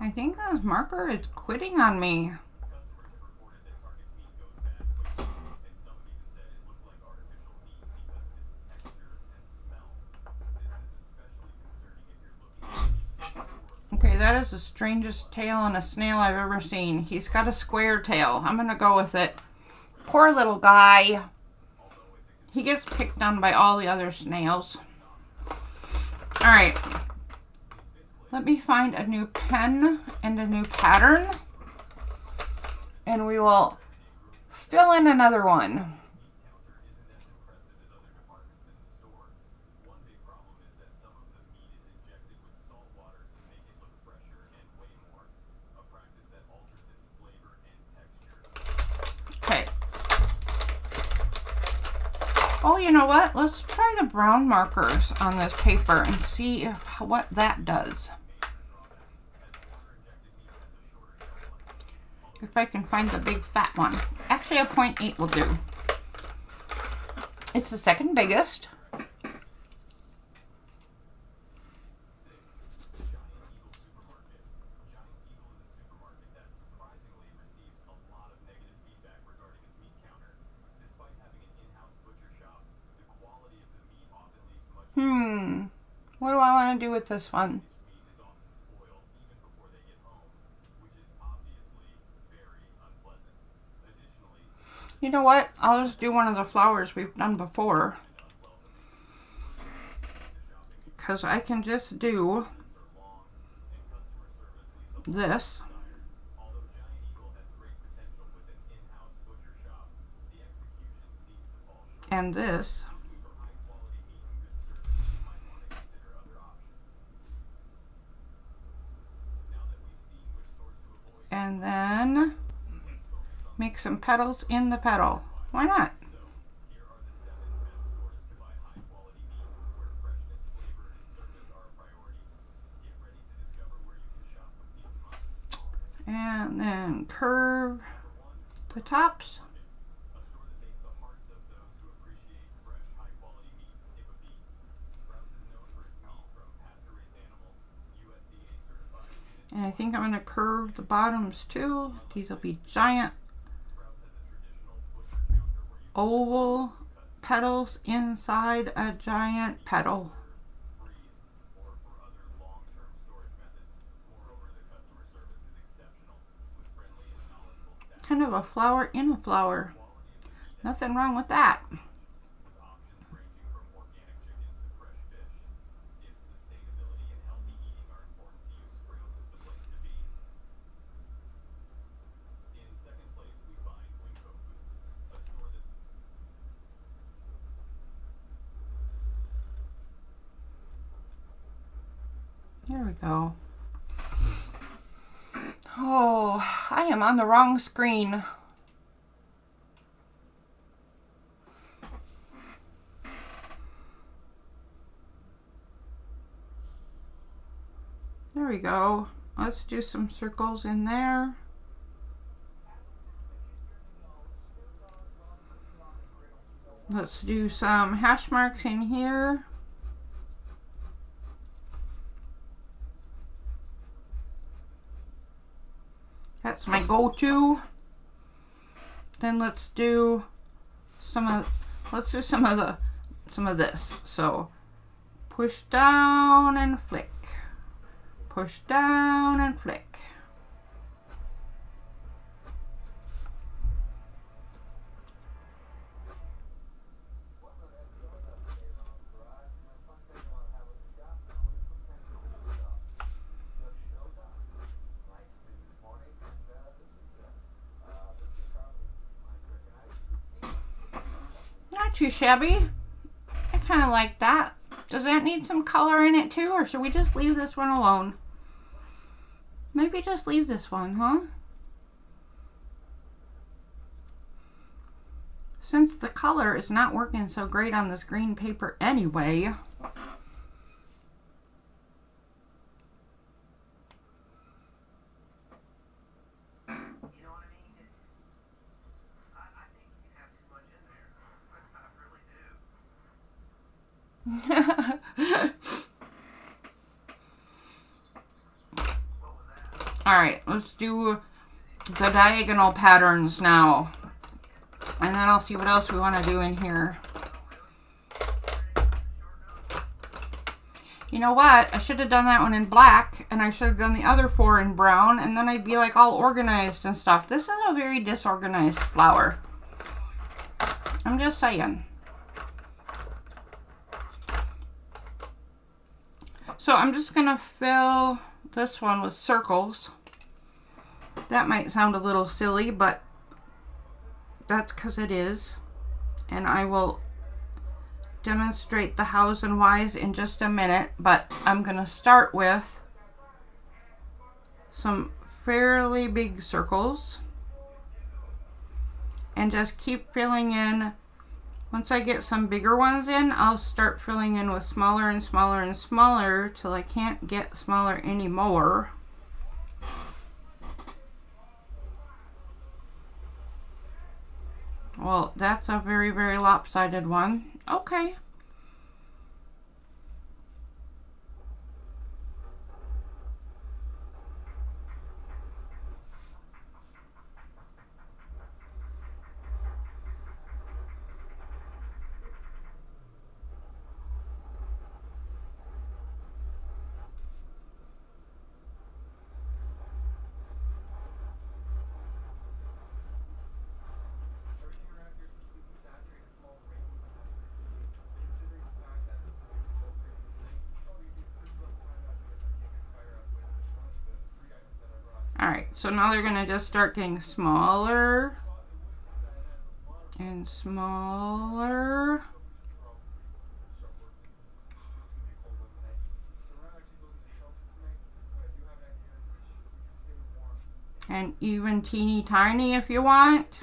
I think this marker is quitting on me. Okay, that is the strangest tail on a snail I've ever seen. He's got a square tail. I'm gonna go with it. Poor little guy. He gets picked on by all the other snails. All right. Let me find a new pen and a new pattern, and we will fill in another one. Okay. Oh, you know what? Let's try the brown markers on this paper and see what that does. If I can find the big fat one. Actually, a 0.8 will do. It's the second biggest. What do I want to do with this one? You know what? I'll just do one of the flowers we've done before. Because I can just do this. And this. And then make some petals in the petal. Why not? And then curve the tops. And I think I'm going to curve the bottoms too. These will be giant oval petals inside a giant petal. Kind of a flower in a flower. Nothing wrong with that. There we go. Oh, I am on the wrong screen. There we go. Let's do some circles in there. Let's do some hash marks in here. That's my go-to. Then let's do some of this. So push down and flick. Push down and flick. Not too shabby. I kind of like that. Does that need some color in it too, or should we just leave this one alone? Maybe just leave this one, huh? Since the color is not working so great on this green paper anyway. Alright, let's do the diagonal patterns now. And then I'll see what else we want to do in here. You know what? I should have done that one in black, and I should have done the other 4 in brown, and then I'd be like all organized and stuff. This is a very disorganized flower. I'm just saying. So I'm just going to fill this one with circles. That might sound a little silly, but that's because it is. And I will demonstrate the hows and whys in just a minute, but I'm going to start with some fairly big circles and just keep filling in. Once I get some bigger ones in, I'll start filling in with smaller and smaller and smaller till I can't get smaller anymore. Well, that's a very, very lopsided one. Okay. Alright, so now they're going to just start getting smaller and smaller. And even teeny tiny if you want.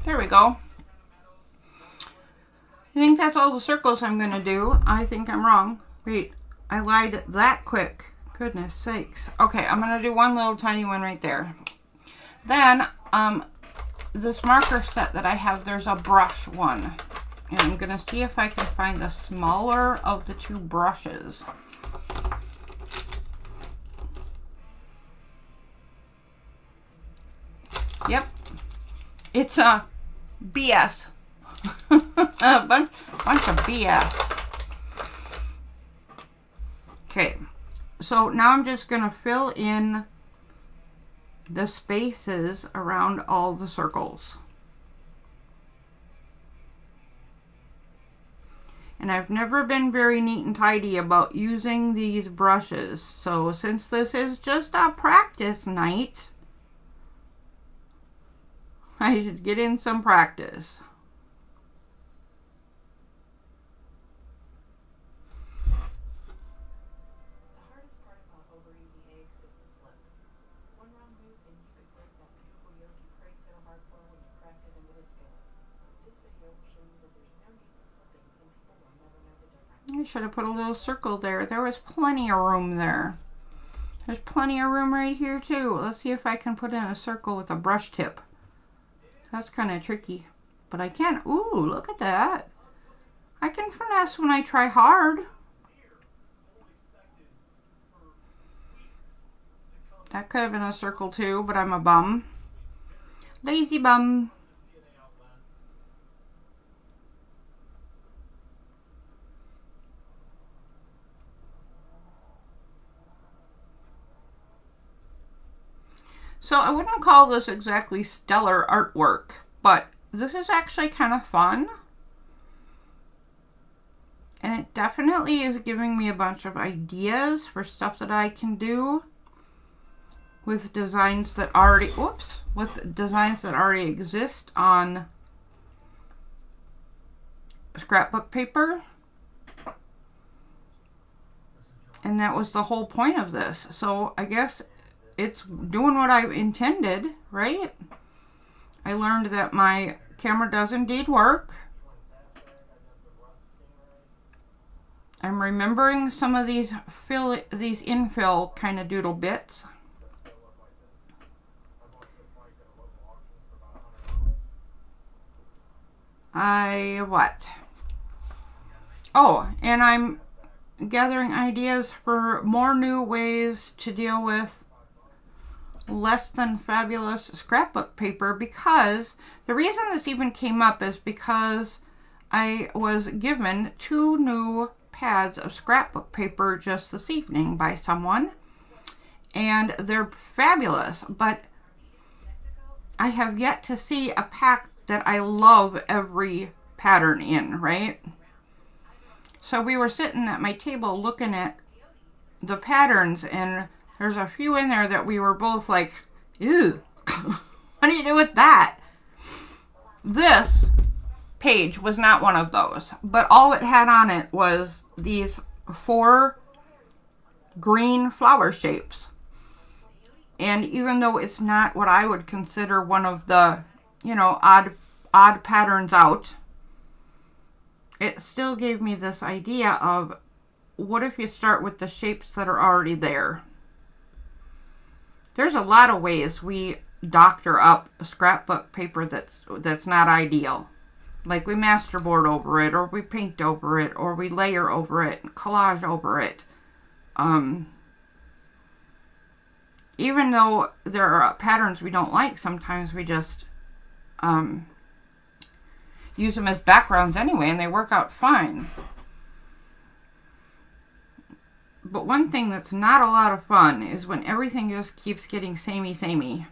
There we go. I think that's all the circles I'm going to do. I think I'm wrong. Wait, I lied that quick. Goodness sakes. Okay, I'm going to do one little tiny one right there. Then, this marker set that I have, there's a brush one. And I'm going to see if I can find the smaller of the 2 brushes. Yep. It's a BS. a bunch of BS. Okay, So now I'm just going to fill in the spaces around all the circles. And I've never been very neat and tidy about using these brushes. So since this is just a practice night, I should get in some practice. I should have put a little circle there. There was plenty of room there. There's plenty of room right here too. Let's see if I can put in a circle with a brush tip. That's kind of tricky, but I can. Ooh, look at that. I can finesse when I try hard. That could have been a circle too, but I'm a bum. Lazy bum. So I wouldn't call this exactly stellar artwork, but this is actually kind of fun. And it definitely is giving me a bunch of ideas for stuff that I can do with designs that already, with designs that already exist on scrapbook paper. And that was the whole point of this. So I guess it's doing what I intended, right? I learned that my camera does indeed work. I'm remembering some of these infill kind of doodle bits. Oh, and I'm gathering ideas for more new ways to deal with less than fabulous scrapbook paper, because the reason this even came up is because I was given 2 new pads of scrapbook paper just this evening by someone, and they're fabulous, but I have yet to see a pack that I love every pattern in, right? So we were sitting at my table looking at the patterns, and there's a few in there that we were both like, ew, what do you do with that? This page was not one of those, but all it had on it was these 4 green flower shapes. And even though it's not what I would consider one of the, odd patterns out, it still gave me this idea of, what if you start with the shapes that are already there? There's a lot of ways we doctor up scrapbook paper that's not ideal. Like we masterboard over it, or we paint over it, or we layer over it, collage over it. Even though there are patterns we don't like, sometimes we just use them as backgrounds anyway, and they work out fine. But one thing that's not a lot of fun is when everything just keeps getting samey,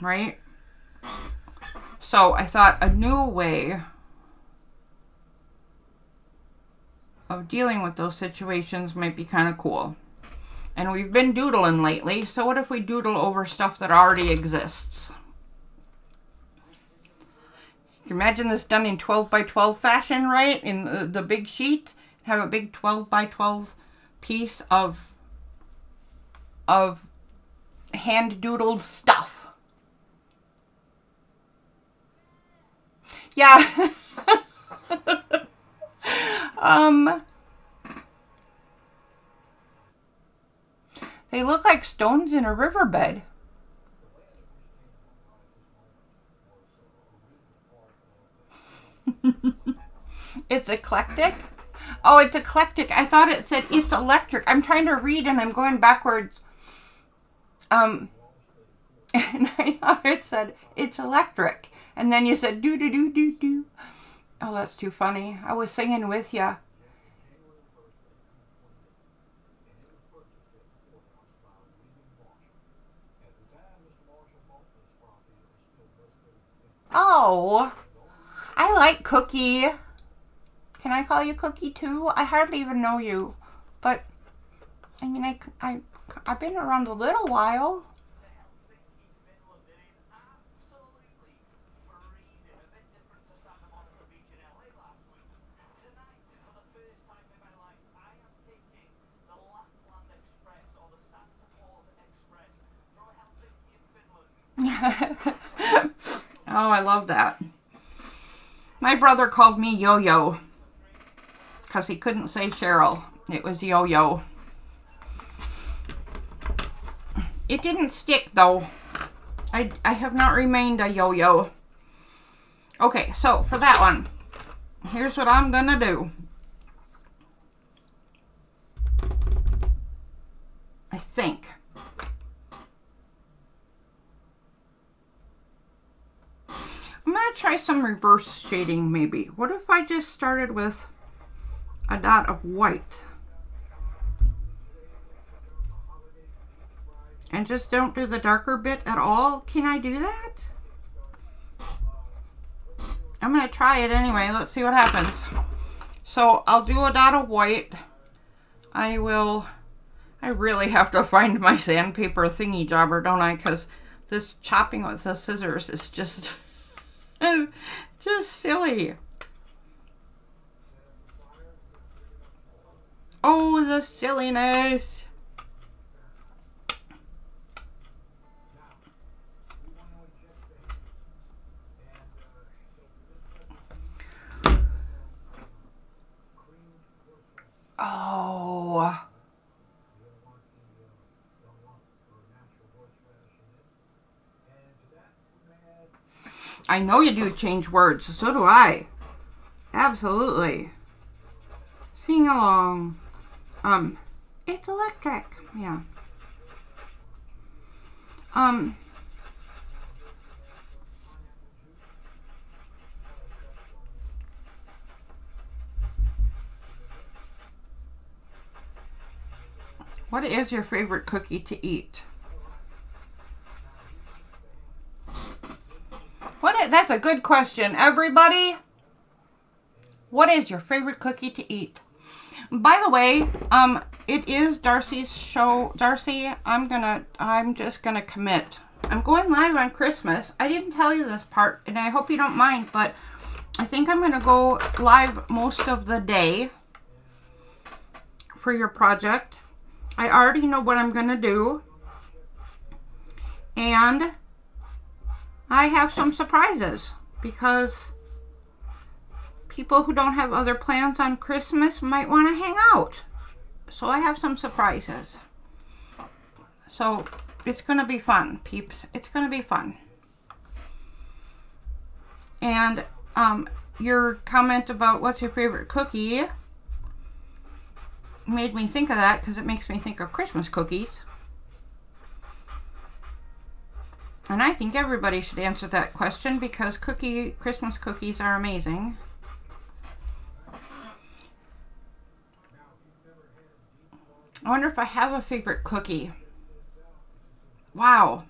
right? So I thought a new way of dealing with those situations might be kind of cool. And we've been doodling lately, so what if we doodle over stuff that already exists? You can imagine this done in 12 by 12 fashion, right? In the big sheet. Have a big 12 by 12 piece of hand doodled stuff. Yeah. They look like stones in a riverbed. It's eclectic. Oh, it's eclectic. I thought it said it's electric. I'm trying to read and I'm going backwards. And I thought it said it's electric. And then you said do do do do do. Oh, that's too funny. I was singing with ya. hello. I like Cookie. Can I call you Cookie too? I hardly even know you. But, I mean, I've been around a little while. Oh, I love that. My brother called me Yo-Yo because he couldn't say Cheryl. It was Yo-Yo. It didn't stick though. I have not remained a yo-yo. Okay, so for that one, here's what I'm gonna do. I think. I'm gonna try some reverse shading maybe. What if I just started with a dot of white? And just don't do the darker bit at all? Can I do that? I'm going to try it anyway. Let's see what happens. So I'll do a dot of white. I really have to find my sandpaper thingy jobber, don't I? Because this chopping with the scissors is just, just silly. Oh, the silliness. Oh. I know you do change words. So do I. Absolutely. Sing along. It's electric. Yeah. What is your favorite cookie to eat? That's a good question, everybody. What is your favorite cookie to eat? By the way, it is Darcy's show. Darcy, I'm just gonna commit. I'm going live on Christmas. I didn't tell you this part, and I hope you don't mind, but I think I'm gonna go live most of the day for your project. I already know what I'm gonna do, and I have some surprises because people who don't have other plans on Christmas might want to hang out. So I have some surprises. So it's going to be fun, peeps. It's going to be fun. And your comment about what's your favorite cookie made me think of that because it makes me think of Christmas cookies. And I think everybody should answer that question because Christmas cookies are amazing. I wonder if I have a favorite cookie. Wow.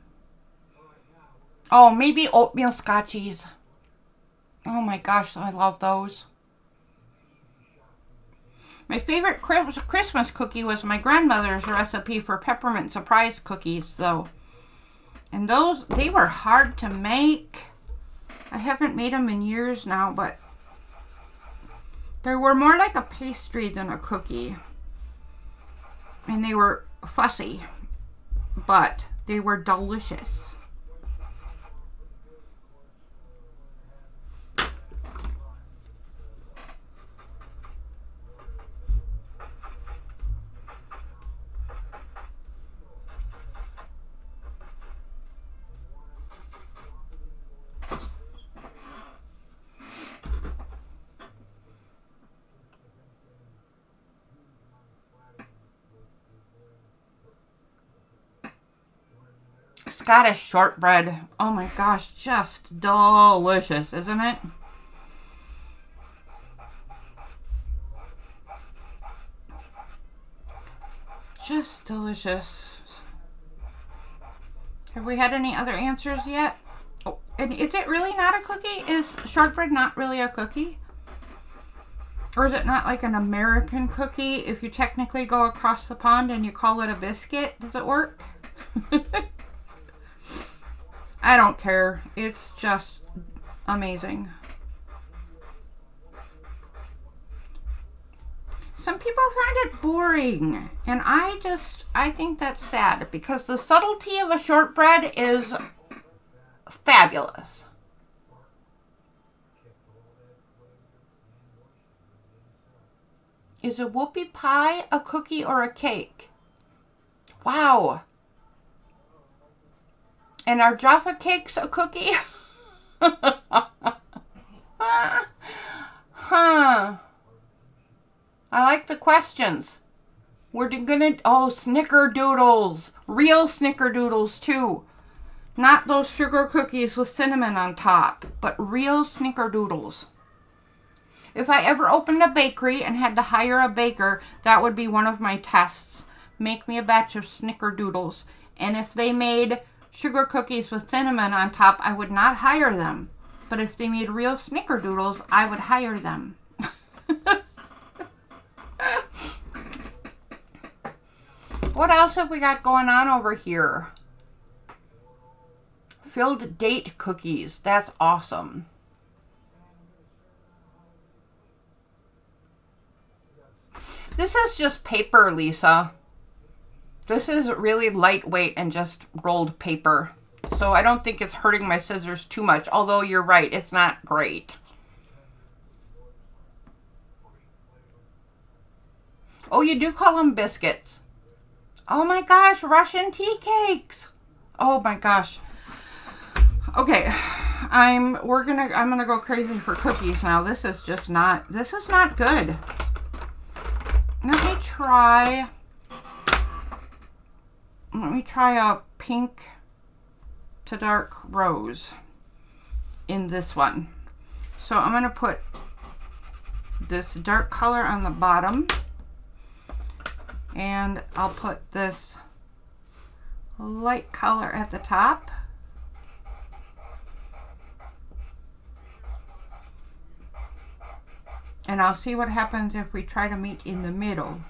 Oh, maybe oatmeal scotchies. Oh my gosh, I love those. My favorite Christmas cookie was my grandmother's recipe for peppermint surprise cookies, though. And they were hard to make. I haven't made them in years now, but they were more like a pastry than a cookie. And they were fussy, but they were delicious. Scottish shortbread. Oh my gosh, just delicious, isn't it? Just delicious. Have we had any other answers yet? Oh, And is it really not a cookie? Is shortbread not really a cookie? Or is it not like an American cookie? If you technically go across the pond and you call it a biscuit, does it work? I don't care. It's just amazing. Some people find it boring, and I think that's sad because the subtlety of a shortbread is fabulous. Is a whoopie pie a cookie or a cake? Wow. And are Jaffa cakes a cookie? Huh. I like the questions. We're gonna, snickerdoodles. Real snickerdoodles too. Not those sugar cookies with cinnamon on top, but real snickerdoodles. If I ever opened a bakery and had to hire a baker, that would be one of my tests. Make me a batch of snickerdoodles. And if they made sugar cookies with cinnamon on top, I would not hire them. But if they made real snickerdoodles, I would hire them. What else have we got going on over here? Filled date cookies. That's awesome. This is just paper, Lisa. This is really lightweight and just rolled paper. So I don't think it's hurting my scissors too much. Although you're right, it's not great. Oh, you do call them biscuits. Oh my gosh, Russian tea cakes. Oh my gosh. Okay, I'm gonna go crazy for cookies now. This is not good. Let me try a pink to dark rose in this one. So I'm gonna put this dark color on the bottom. And I'll put this light color at the top. And I'll see what happens if we try to meet in the middle.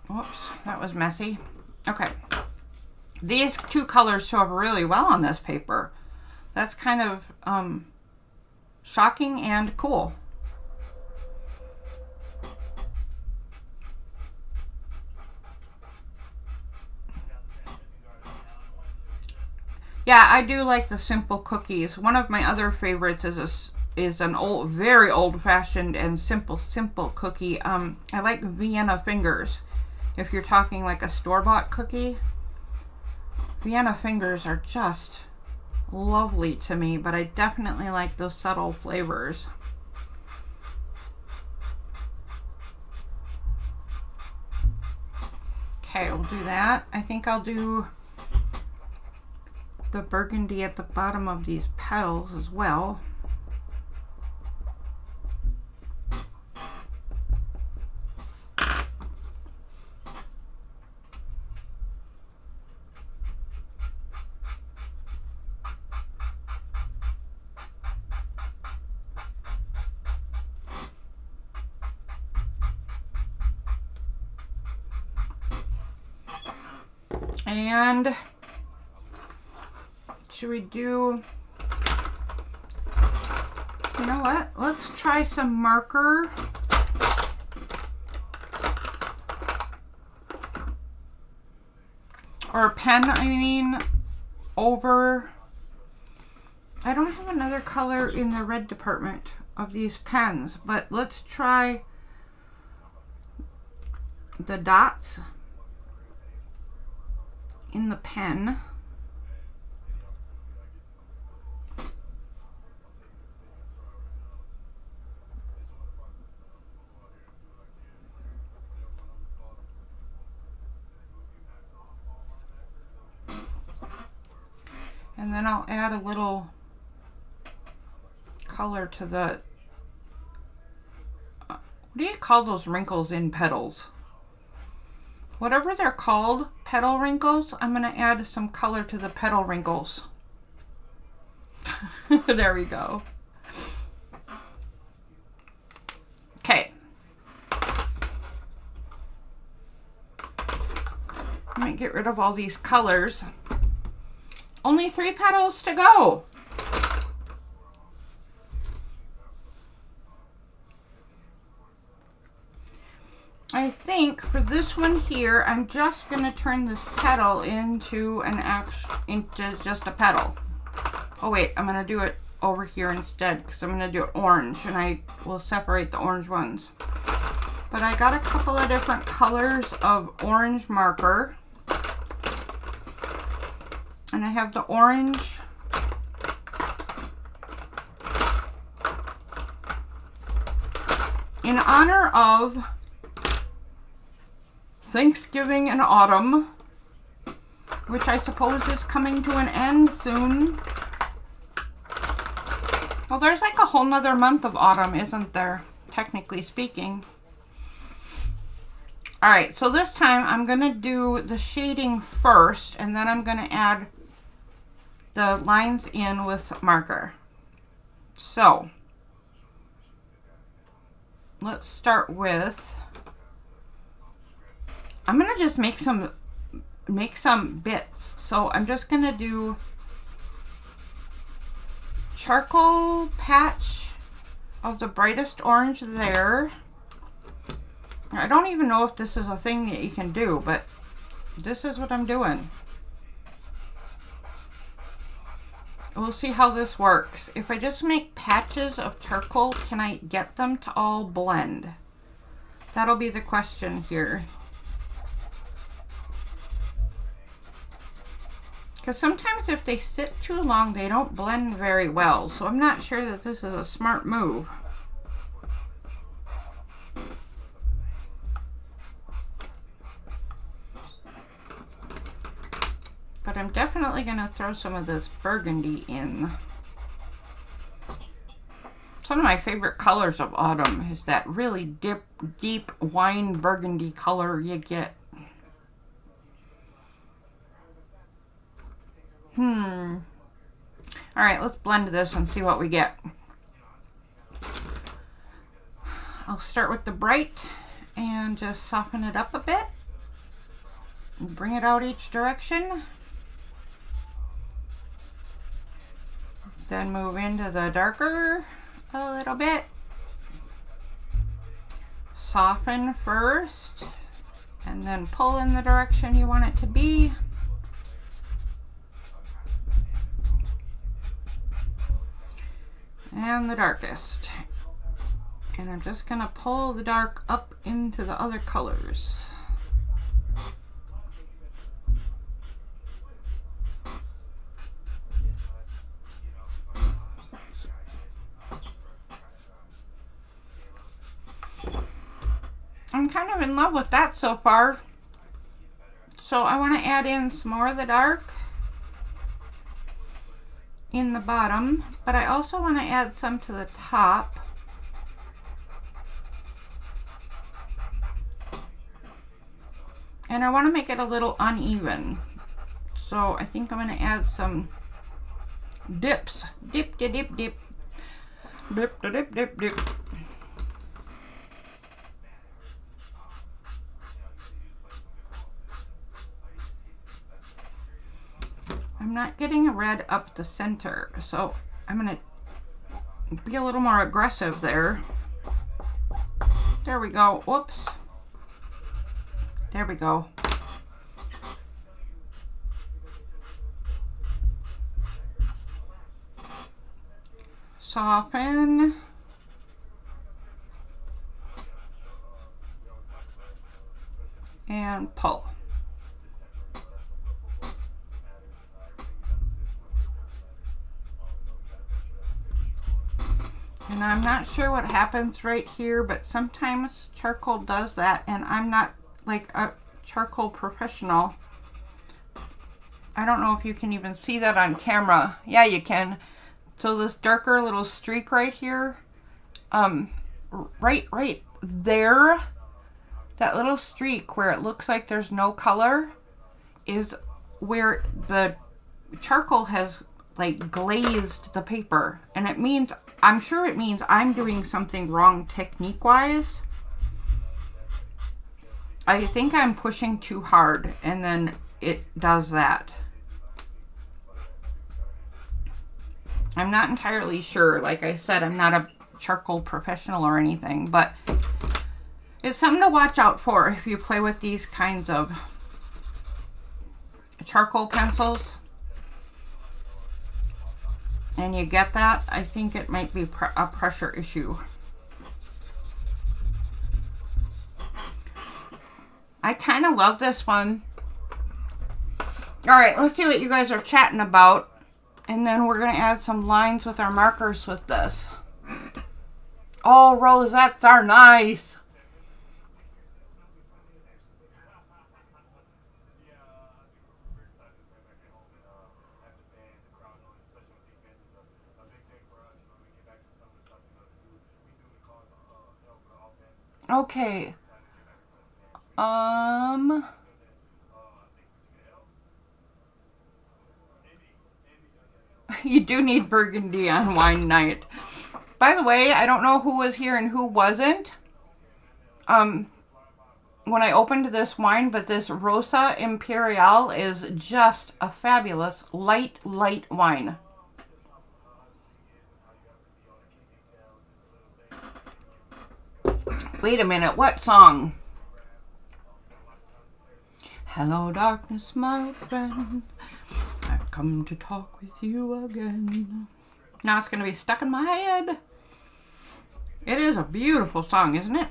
Whoops, that was messy. Okay. These two colors show up really well on this paper. That's kind of shocking and cool. Yeah, I do like the simple cookies. One of my other favorites is an very old-fashioned and simple cookie. I like Vienna Fingers. If you're talking like a store-bought cookie, Vienna Fingers are just lovely to me, but I definitely like those subtle flavors. Okay, we'll do that. I think I'll do the burgundy at the bottom of these petals as well. And should we do, you know what? Let's try some marker. Or pen, I mean, over. I don't have another color in the red department of these pens, but let's try the dots in the pen. And then I'll add a little color to the, what do you call those wrinkles in petals? Whatever they're called, petal wrinkles, I'm going to add some color to the petal wrinkles. There we go. Okay. Let me get rid of all these colors. Only 3 petals to go. I think for this one here, I'm just going to turn this petal into just a petal. Oh wait, I'm going to do it over here instead because I'm going to do it orange, and I will separate the orange ones. But I got a couple of different colors of orange marker. And I have the orange. In honor of Thanksgiving and autumn, which I suppose is coming to an end soon. Well, there's like a whole nother month of autumn, isn't there? Technically speaking. Alright, so this time I'm going to do the shading first, and then I'm going to add the lines in with marker. So, let's start with, I'm going to just make some bits. So I'm just going to do charcoal patch of the brightest orange there. I don't even know if this is a thing that you can do, but this is what I'm doing. We'll see how this works. If I just make patches of charcoal, can I get them to all blend? That'll be the question here. Because sometimes if they sit too long, they don't blend very well. So I'm not sure that this is a smart move. But I'm definitely going to throw some of this burgundy in. It's one of my favorite colors of autumn is that really deep wine burgundy color you get. Alright, let's blend this and see what we get. I'll start with the bright and just soften it up a bit. And bring it out each direction. Then move into the darker a little bit. Soften first, and then pull in the direction you want it to be. And the darkest. And I'm just going to pull the dark up into the other colors. I'm kind of in love with that so far. So I want to add in some more of the dark in the bottom, but I also want to add some to the top. And I want to make it a little uneven. So I think I'm going to add some dips. Dip, dip, dip, dip. Dip, dip, dip, dip. I'm not getting a red up the center, so I'm going to be a little more aggressive there. There we go. Whoops. There we go. Soften. And pull. And I'm not sure what happens right here, but sometimes charcoal does that, and I'm not like a charcoal professional. I don't know if you can even see that on camera. Yeah, you can. So this darker little streak right here, right there, that little streak where it looks like there's no color, is where the charcoal has like glazed the paper, and it means, I'm sure it means I'm doing something wrong technique wise. I think I'm pushing too hard and then it does that. I'm not entirely sure. Like I said, I'm not a charcoal professional or anything, but it's something to watch out for if you play with these kinds of charcoal pencils and you get that. I think it might be a pressure issue. I kind of love this one. All right, let's see what you guys are chatting about. And then we're going to add some lines with our markers with this. Oh, rosettes are nice. Okay. You do need burgundy on wine night. By the way, I don't know who was here and who wasn't when I opened this wine, but this Rosa Imperial is just a fabulous light wine. Wait a minute, what song? Hello, darkness, my friend. I've come to talk with you again. Now it's going to be stuck in my head. It is a beautiful song, isn't it?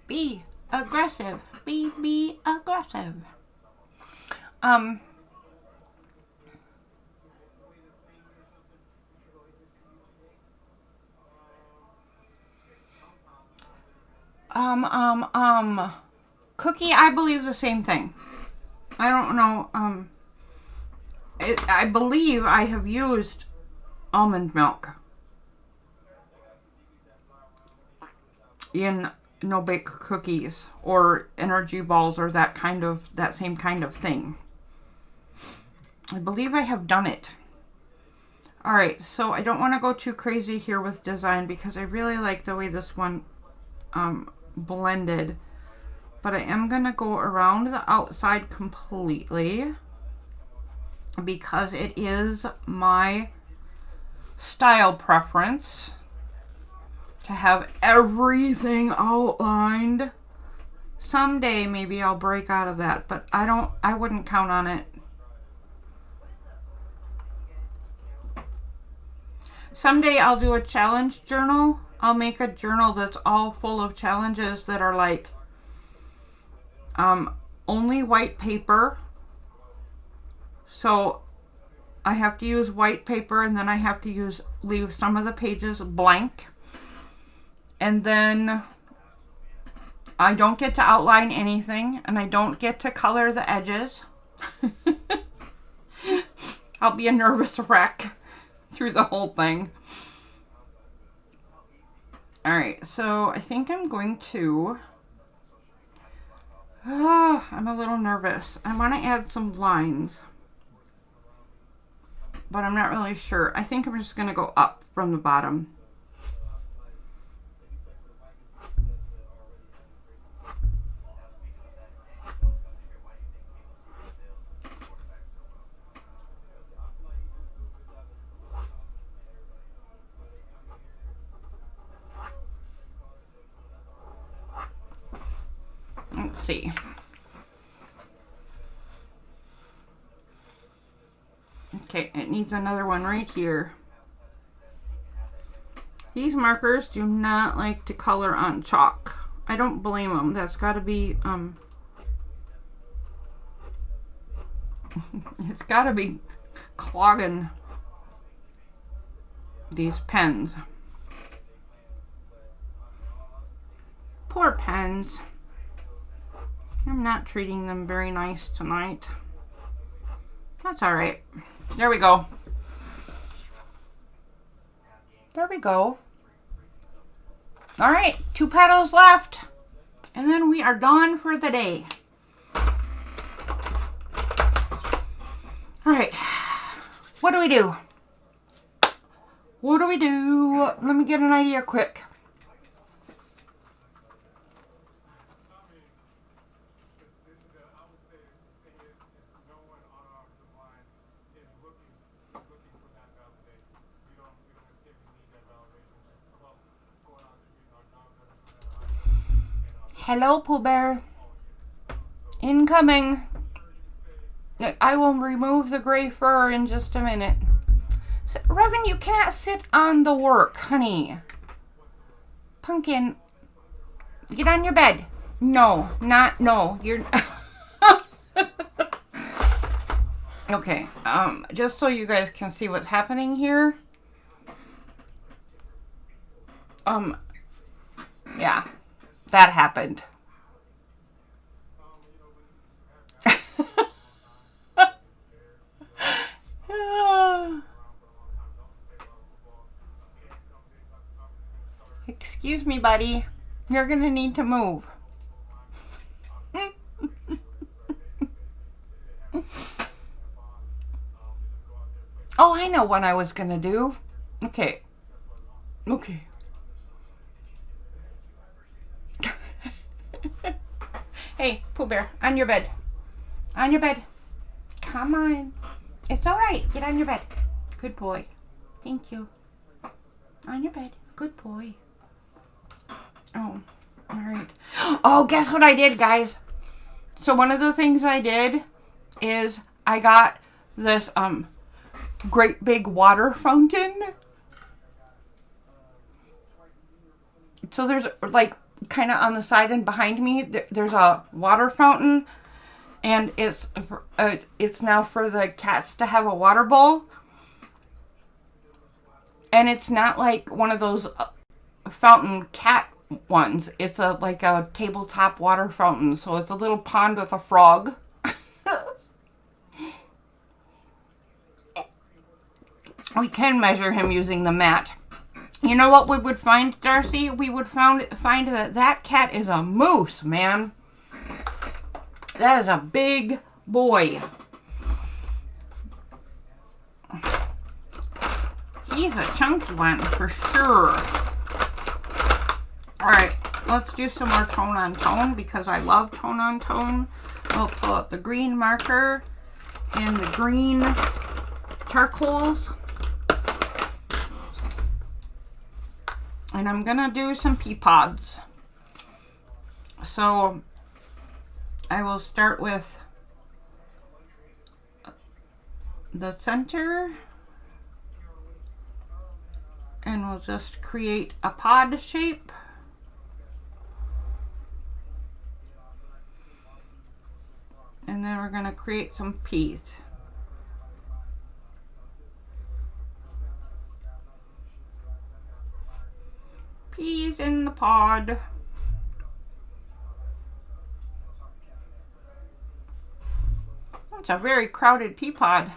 Be aggressive. Be aggressive. Cookie, I believe the same thing. I don't know, I believe I have used almond milk in no-bake cookies or energy balls or that same kind of thing. I believe I have done it. Alright, so I don't want to go too crazy here with design because I really like the way this one blended. But I am going to go around the outside completely because it is my style preference to have everything outlined. Someday maybe I'll break out of that, but I wouldn't count on it. Someday I'll do a challenge journal. I'll make a journal that's all full of challenges that are like only white paper. So I have to use white paper and then I have to leave some of the pages blank. And then I don't get to outline anything and I don't get to color the edges. I'll be a nervous wreck through the whole thing. Alright, so I think I'm going to... I'm a little nervous. I want to add some lines. But I'm not really sure. I think I'm just going to go up from the bottom. Let's see. Okay, it needs another one right here. These markers do not like to color on chalk. I don't blame them. That's got to be, it's got to be clogging these pens. Poor pens. I'm not treating them very nice tonight. That's all right. There we go. There we go. All right, 2 petals left. And then we are done for the day. All right, what do we do? What do we do? Let me get an idea quick. Hello, Pooh Bear. Incoming. I will remove the gray fur in just a minute. So, Revan, you cannot sit on the work, honey. Pumpkin, get on your bed. No, no, you're... Okay, just so you guys can see what's happening here. Yeah, that happened. Excuse me, buddy. You're gonna need to move. Oh, I know what I was gonna do. Okay. Okay. Hey, Pooh Bear, on your bed. On your bed. Come on. It's all right. Get on your bed. Good boy. Thank you. On your bed. Good boy. Oh, all right. Oh, guess what I did, guys? So one of the things I did is I got this great big water fountain. So there's like kind of on the side and behind me, there's a water fountain, and it's now for the cats to have a water bowl. And it's not like one of those fountain cat ones. It's like a tabletop water fountain. So it's a little pond with a frog. We can measure him using the mat. You know what we would find, Darcy? We would find that cat is a moose, man. That is a big boy. He's a chunky one for sure. Alright, let's do some more tone on tone because I love tone on tone. I'll pull out the green marker and the green charcoals. And I'm gonna do some pea pods. So I will start with the center, and we'll just create a pod shape. And then we're gonna create some peas. Peas in the pod. That's a very crowded pea pod.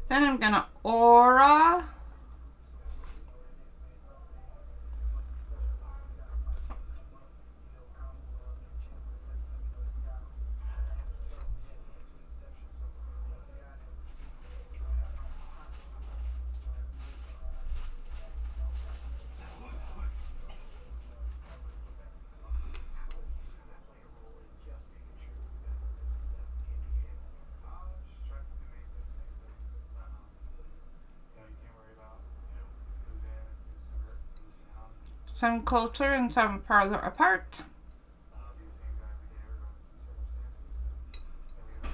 Then I'm gonna aura. Some closer and some farther apart.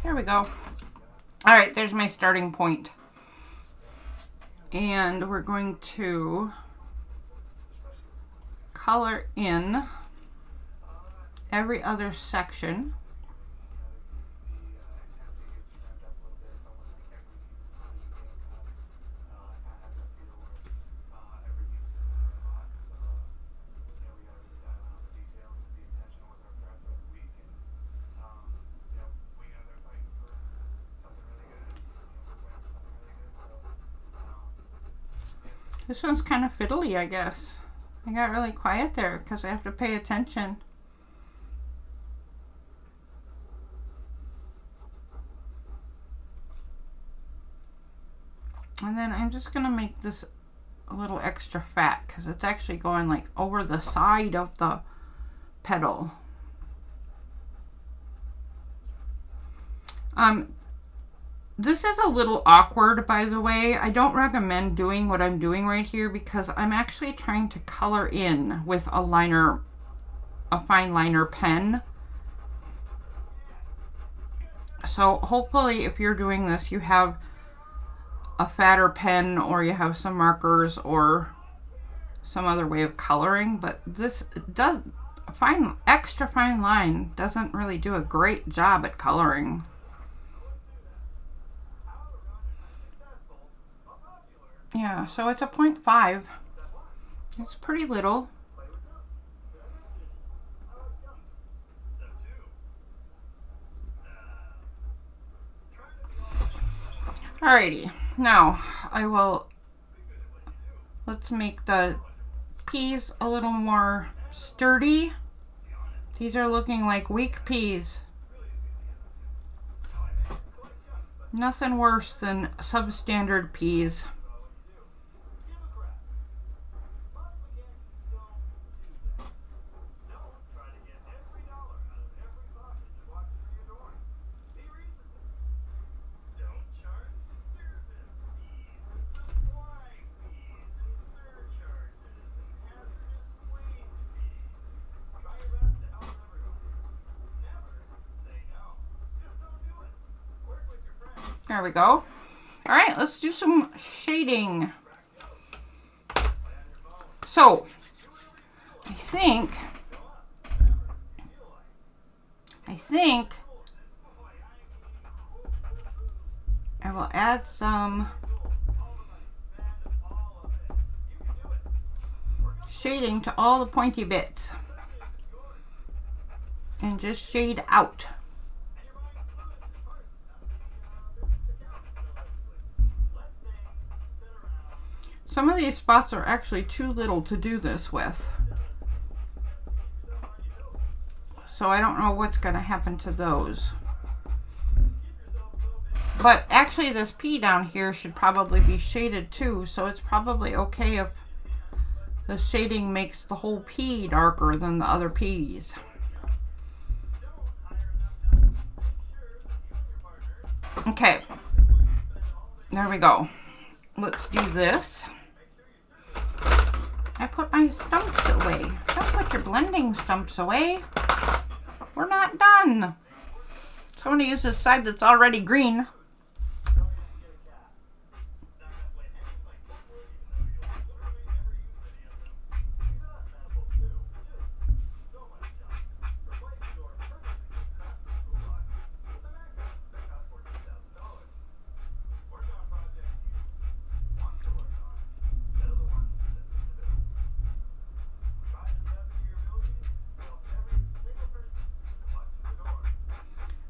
There we go. All right, there's my starting point. And we're going to color in every other section. This one's kind of fiddly, I guess. I got really quiet there because I have to pay attention. And then I'm just gonna make this a little extra fat because it's actually going like over the side of the petal. This is a little awkward, by the way. I don't recommend doing what I'm doing right here because I'm actually trying to color in with a liner, a fine liner pen. So hopefully if you're doing this, you have a fatter pen or you have some markers or some other way of coloring, but this does extra fine line doesn't really do a great job at coloring. Yeah, so it's a 0.5. It's pretty little. Alrighty, now let's make the peas a little more sturdy. These are looking like weak peas. Nothing worse than substandard peas. There we go. All right, let's do some shading. So, I think I will add some shading to all the pointy bits and just shade out. Some of these spots are actually too little to do this with. So I don't know what's going to happen to those. But actually this pea down here should probably be shaded too, so it's probably okay if the shading makes the whole pea darker than the other peas. Okay, there we go. Let's do this. I put my stumps away. Don't put your blending stumps away. We're not done. So I'm going to use this side that's already green.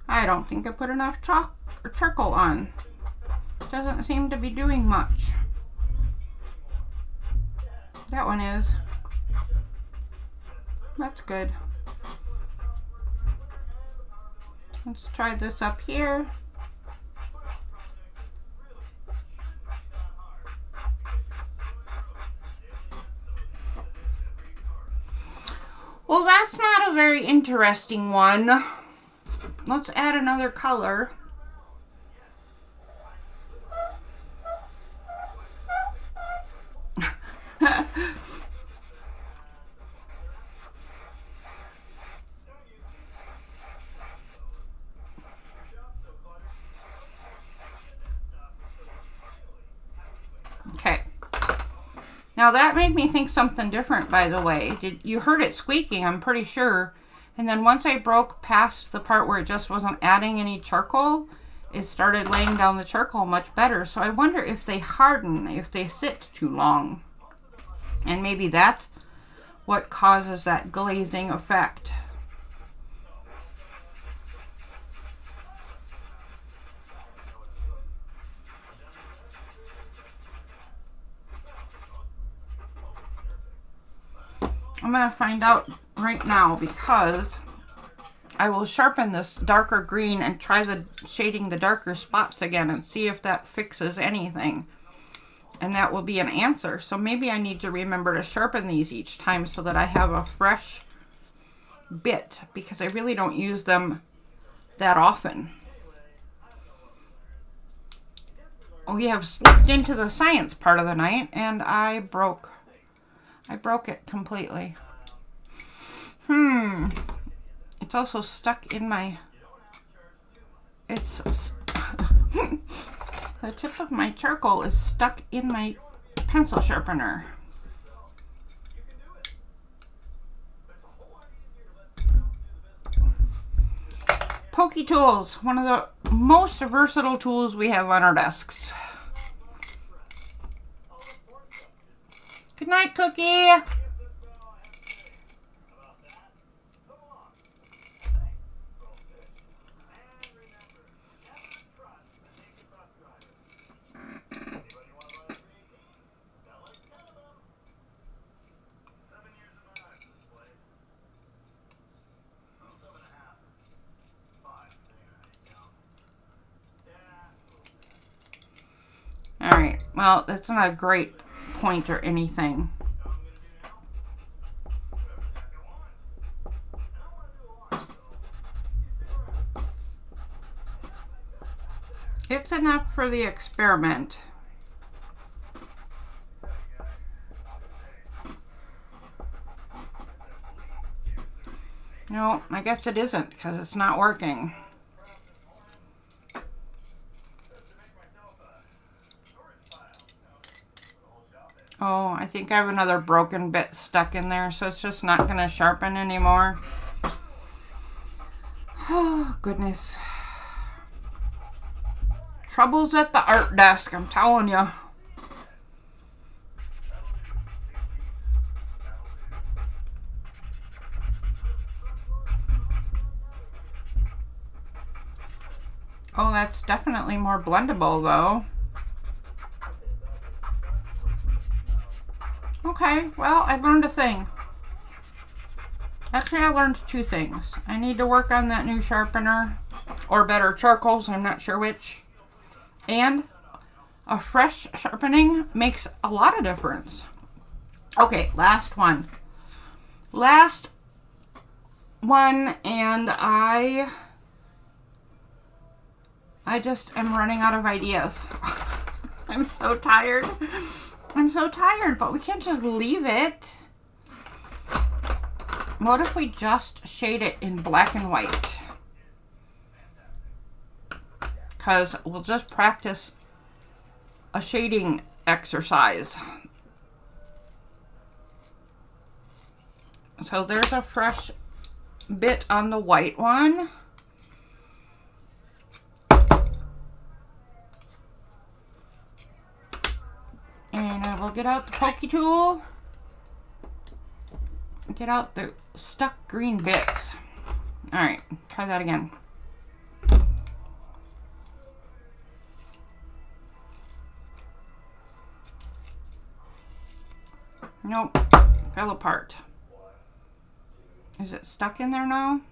I don't think I put enough charcoal on. Doesn't seem to be doing much. That one is. That's good. Let's try this up here. Well, that's not a very interesting one. Let's add another color. Okay. Now that made me think something different, by the way. You heard it squeaking, I'm pretty sure. And then once I broke past the part where it just wasn't adding any charcoal, it started laying down the charcoal much better. So I wonder if they harden, if they sit too long. And maybe that's what causes that glazing effect. I'm going to find out right now, because I will sharpen this darker green and try shading the darker spots again and see if that fixes anything. And that will be an answer. So maybe I need to remember to sharpen these each time so that I have a fresh bit, because I really don't use them that often. We have slipped into the science part of the night, and I broke it completely. It's also stuck in my, the tip of my charcoal is stuck in my pencil sharpener. Pokey tools, one of the most versatile tools we have on our desks. Good night, Cookie. Alright, well, that's not a great point or anything. It's enough for the experiment. No, I guess it isn't, because it's not working. Oh, I think I have another broken bit stuck in there, so it's just not going to sharpen anymore. Oh, goodness. Troubles at the art desk, I'm telling you. Oh, that's definitely more blendable, though. Okay, well, I learned a thing. Actually, I learned two things. I need to work on that new sharpener, or better, charcoals, I'm not sure which. And a fresh sharpening makes a lot of difference. Okay, last one. Last one, and I just am running out of ideas. I'm so tired. I'm so tired, but we can't just leave it. What if we just shade it in black and white? Because we'll just practice a shading exercise. So there's a fresh bit on the white one. And I will get out the pokey tool. Get out the stuck green bits. Alright, try that again. Nope, fell apart. Is it stuck in there now?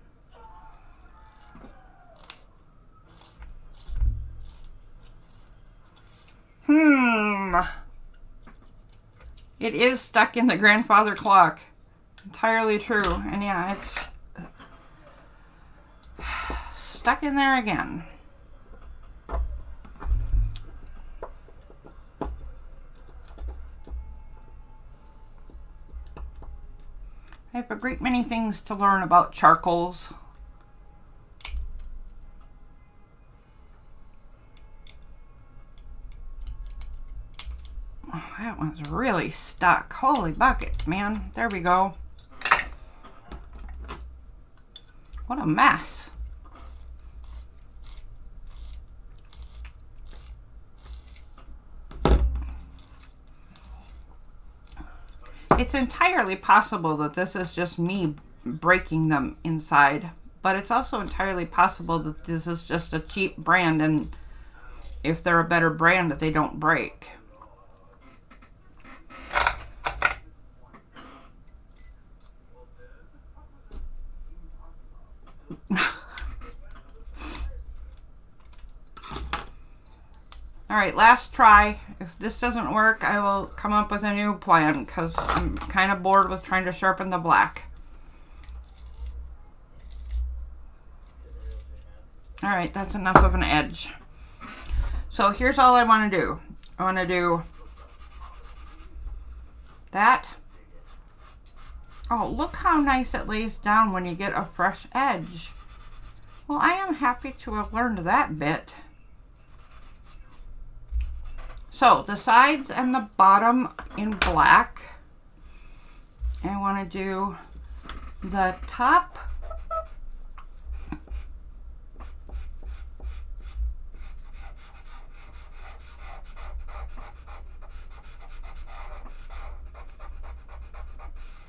It is stuck in the grandfather clock. Entirely true. And yeah, it's stuck in there again. I have a great many things to learn about charcoals. That one's really stuck. Holy buckets, man. There we go. What a mess. It's entirely possible that this is just me breaking them inside, but it's also entirely possible that this is just a cheap brand, and if they're a better brand, that they don't break. All right, last try. If this doesn't work, I will come up with a new plan because I'm kind of bored with trying to sharpen the black. All right, that's enough of an edge. So here's all I want to do. I want to do that. Oh, look how nice it lays down when you get a fresh edge. Well, I am happy to have learned that bit. So the sides and the bottom in black. I want to do the top.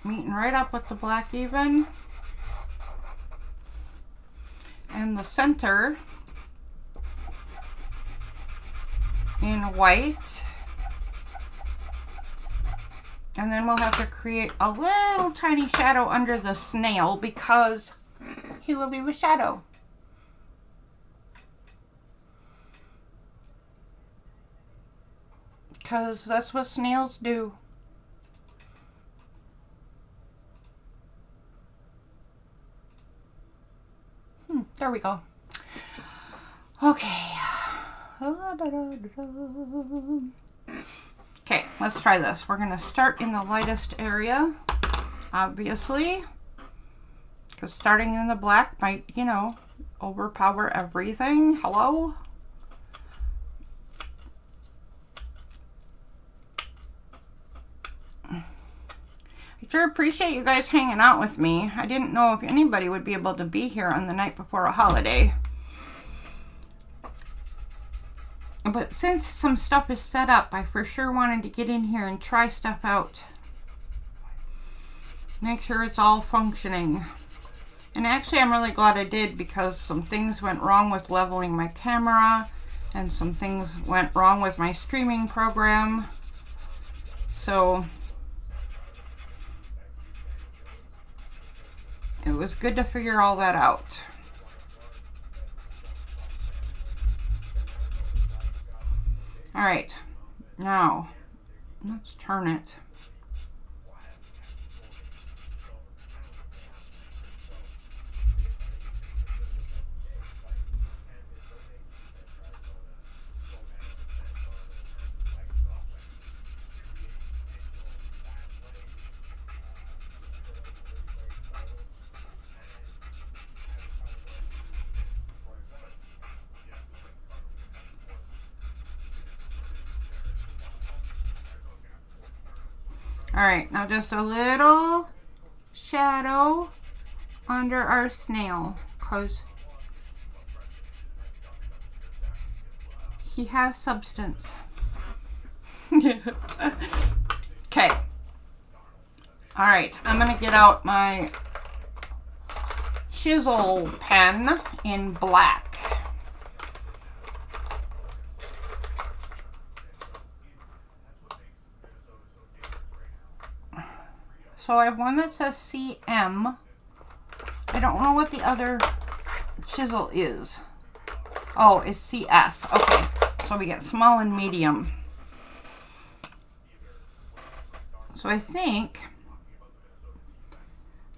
Meeting right up with the black even. And the center in white. And then we'll have to create a little tiny shadow under the snail because he will leave a shadow. Because that's what snails do. There we go. Okay. Okay, let's try this. We're going to start in the lightest area, obviously, because starting in the black might, you know, overpower everything. Hello? I sure appreciate you guys hanging out with me. I didn't know if anybody would be able to be here on the night before a holiday. But since some stuff is set up, I for sure wanted to get in here and try stuff out. Make sure it's all functioning. And actually I'm really glad I did because some things went wrong with leveling my camera and some things went wrong with my streaming program. So it was good to figure all that out. All right, now let's turn it. All right, now just a little shadow under our snail because he has substance. Okay. All right, I'm gonna get out my chisel pen in black. So I have one that says CM. I don't know what the other chisel is. Oh, it's CS. Okay, so we get small and medium. So I think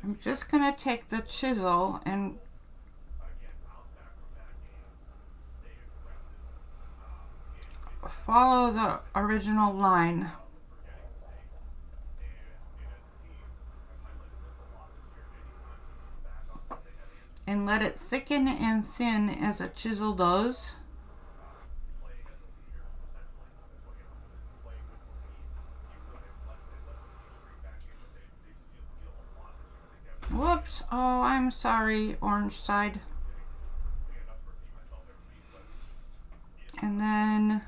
I'm just gonna take the chisel and follow the original line. And let it thicken and thin as a chisel does. Whoops. Oh, I'm sorry, orange side. And then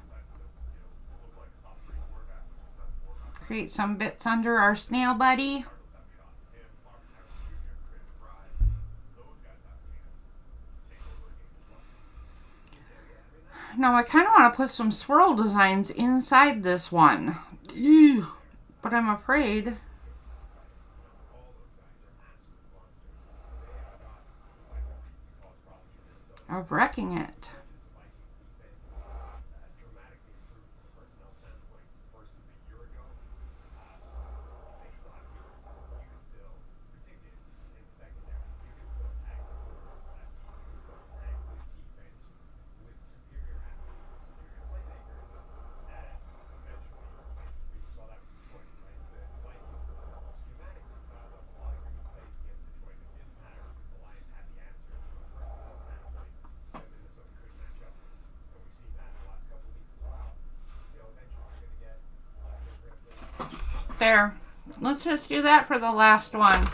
create some bits under our snail buddy. Now I kind of want to put some swirl designs inside this one. Ew. But I'm afraid of wrecking it. there. Let's just do that for the last one.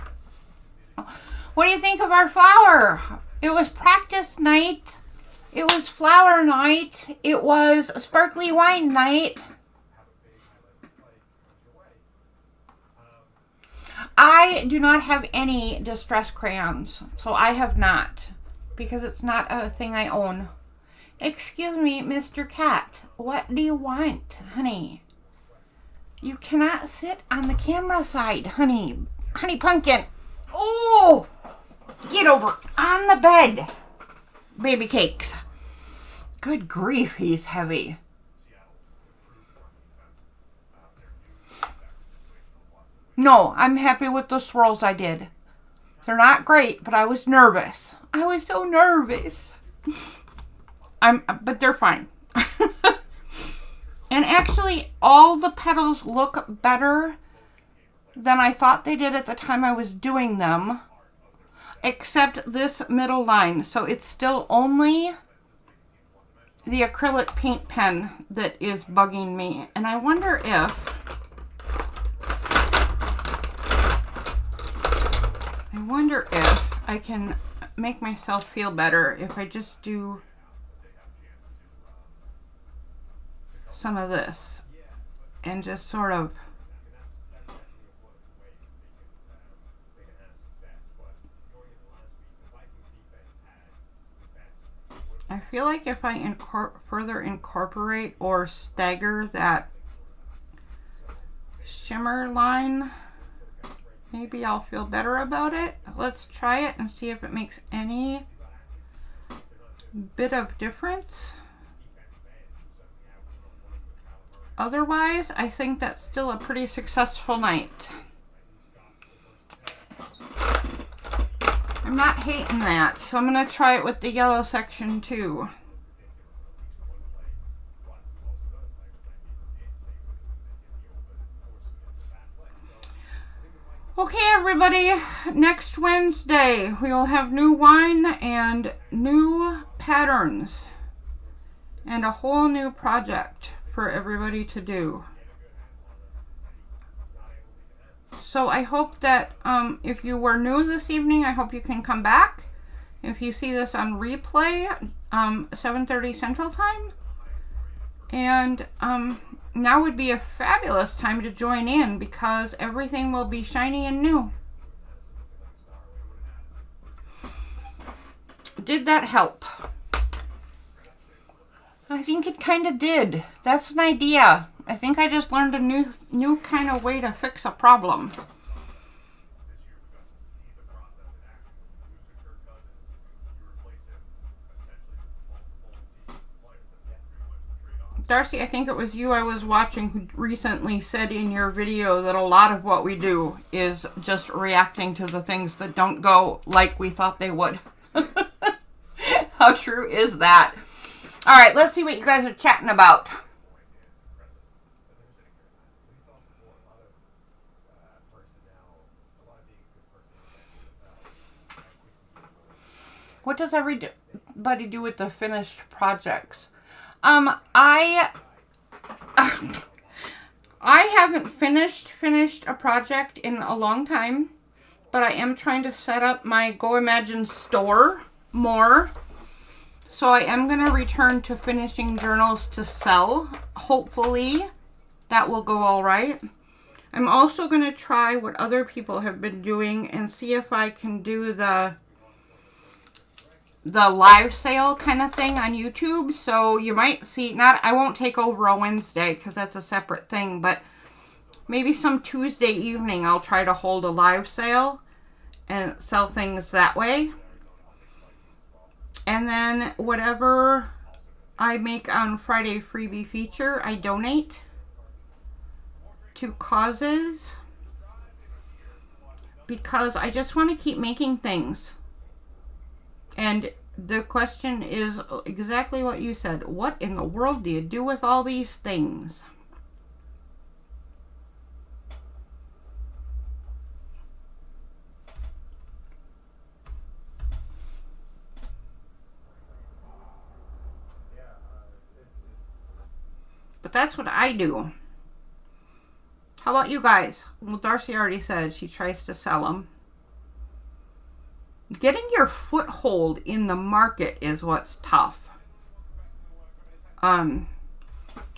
What do you think of our flower? It was practice night. It was flower night. It was sparkly wine night. I do not have any distress crayons, so I have not, because it's not a thing I own. Excuse me, Mr. Cat. What do you want, honey? You cannot sit on the camera side, honey. Honey Pumpkin. Oh! Get over on the bed. Baby cakes. Good grief, he's heavy. No, I'm happy with the swirls I did. They're not great, but I was nervous. I was so nervous. But they're fine. And actually, all the petals look better than I thought they did at the time I was doing them. Except this middle line. So it's still only the acrylic paint pen that is bugging me. And I wonder if... I can make myself feel better if I just do some of this and just sort of I feel like if I further incorporate or stagger that shimmer line, maybe I'll feel better about it. Let's try it and see if it makes any bit of difference. Otherwise, I think that's still a pretty successful night. I'm not hating that, so I'm going to try it with the yellow section too. Okay, everybody, next Wednesday we will have new wine and new patterns and a whole new project for everybody to do. So I hope that if you were new this evening, I hope you can come back. If you see this on replay, 7:30 Central Time. And now would be a fabulous time to join in because everything will be shiny and new. Did that help? I think it kind of did. That's an idea. I think I just learned a new kind of way to fix a problem. Darcy, I think it was you I was watching who recently said in your video that a lot of what we do is just reacting to the things that don't go like we thought they would. How true is that? All right, let's see what you guys are chatting about. What does everybody do with the finished projects? I haven't finished a project in a long time, but I am trying to set up my Go Imagine store more. So I am going to return to finishing journals to sell. Hopefully that will go all right. I'm also going to try what other people have been doing and see if I can do the live sale kind of thing on YouTube. So you might see, I won't take over a Wednesday because that's a separate thing, but maybe some Tuesday evening I'll try to hold a live sale and sell things that way. And then whatever I make on Friday freebie feature, I donate to causes because I just want to keep making things. And the question is exactly what you said. What in the world do you do with all these things? But that's what I do. How about you guys? Well, Darcy already said she tries to sell them. Getting your foothold in the market is what's tough.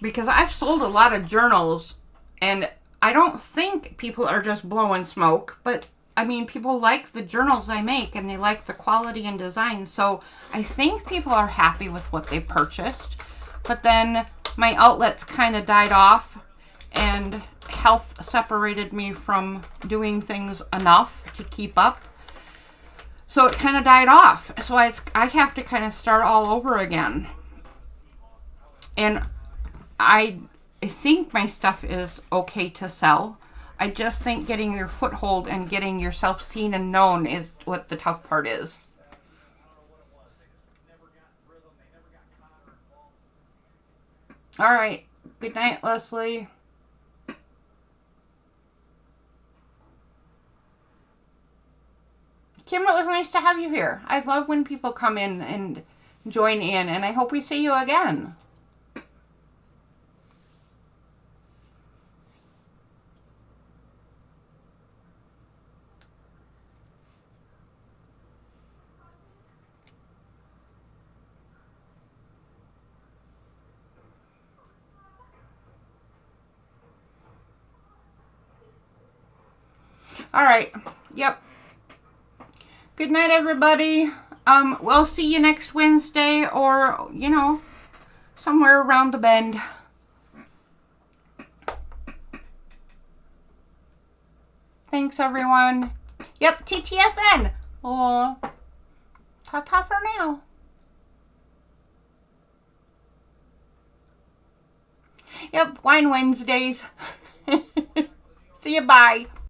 Because I've sold a lot of journals, and I don't think people are just blowing smoke, but I mean, people like the journals I make, and they like the quality and design, so I think people are happy with what they purchased. But then my outlets kind of died off, and health separated me from doing things enough to keep up. So it kind of died off. So I have to kind of start all over again. And I think my stuff is okay to sell. I just think getting your foothold and getting yourself seen and known is what the tough part is. All right. Good night, Leslie. Kim, it was nice to have you here. I love when people come in and join in, and I hope we see you again. All right. Yep. Good night, everybody. We'll see you next Wednesday or, you know, somewhere around the bend. Thanks, everyone. Yep, TTFN. Oh, ta-ta for now. Yep, Wine Wednesdays. See you, bye.